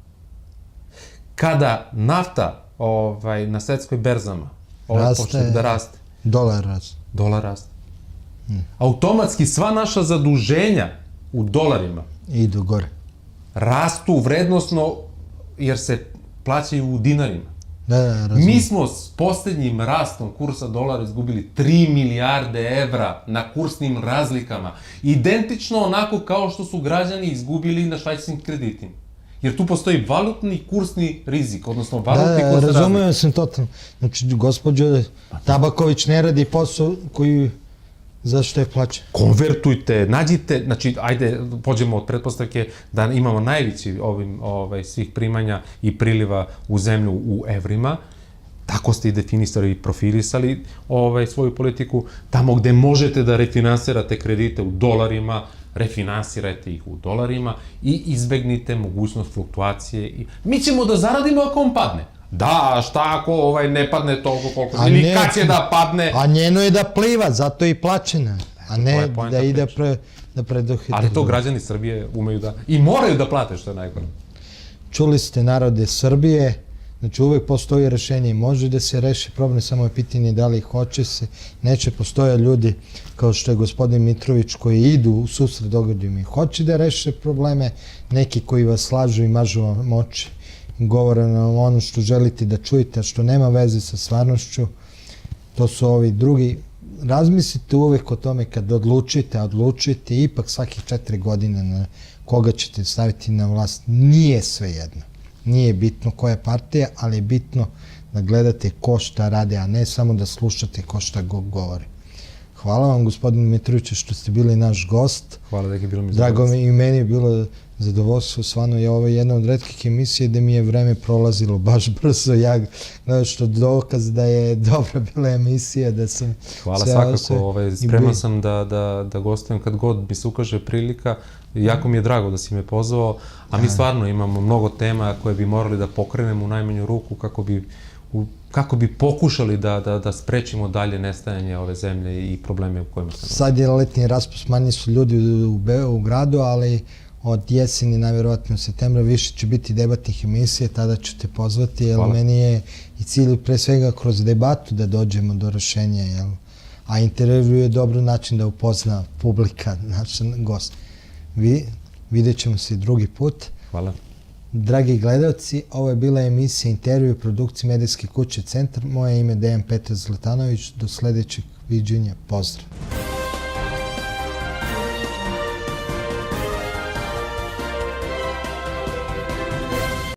Kada nafta na svetskoj berzama počne da raste, dolar raste. Automatski sva naša zaduženja u dolarima idu gore. Rastu vrednosno jer se plaćaju u dinarima. Mi smo s posljednjim rastom kursa dolara izgubili 3 milijarde evra na kursnim razlikama. Identično onako kao što su građani izgubili na švajcarskim kreditima. Jer tu postoji valutni kursni rizik, odnosno valutni kursna razlika. Da, razumeo sam totalno. Znači, gospođo Tabaković ne radi posao koji... Zašto je plaćen? Konvertujte, nađite, znači, ajde, pođemo od pretpostavke da imamo najveći svih primanja i priliva u zemlju u evrima, tako ste i definisali i profilisali svoju politiku, tamo gde možete da refinansirate kredite u dolarima, refinansirajte ih u dolarima i izbegnite mogućnost fluktuacije. Mi ćemo da zaradimo ako on padne. Da, šta ako ne padne toliko koliko, ili kad će da padne. A njeno je da pliva, zato je i plaćena, a ne da ide da preduhiti. Ali to građani Srbije umeju da, i moraju da plate, što je najgore. Čuli ste, narode Srbije, znači uvek postoji rešenje i može da se reši problem, samo je pitanje da li hoće se, neće. Postoje ljudi kao što je gospodin Mitrović koji idu u susret događajima i hoće da reše probleme, neki koji vas slažu i mažu vam oči, govore nam ono što želite da čujete, a što nema veze sa stvarnošću. To su ovi drugi. Razmislite uvek o tome kad odlučite ipak svakih 4 godine na koga ćete staviti na vlast. Nije sve jedno. Nije bitno koja partija, ali je bitno da gledate ko šta rade, a ne samo da slušate ko šta govori. Hvala vam, gospodine Mitroviću, što ste bili naš gost. Hvala da je bilo mi zadovoljstvo. Drago mi i meni je bilo zadovoljstvo, stvarno je ovo jedna od retkih emisija gde mi je vreme prolazilo baš brzo. Ja gledam što dokaz da je dobra bila emisija, da sam... Hvala, svakako. Spreman sam da gostujem kad god mi se ukaže prilika. Jako mi je drago da si me pozvao, a mi stvarno imamo mnogo tema koje bi morali da pokrenemo u najmanju ruku kako bi pokušali da sprečimo dalje nestajanje ove zemlje i probleme u kojima se... Sad je letnji raspust, manje su ljudi u gradu, ali od jeseni, najverovatno u septembra, više će biti debatnih emisija, tada ću te pozvati, jer meni je i cilj pre svega kroz debatu da dođemo do rešenja, a intervju je dobar način da upozna publika, naš gost. Vidjet ćemo se drugi put. Hvala. Dragi gledalci, ovo je bila emisija Intervju produkcije medijske kuće Centar. Moje ime je Dejan Petar Zlatanović. Do sledećeg viđenja. Pozdrav.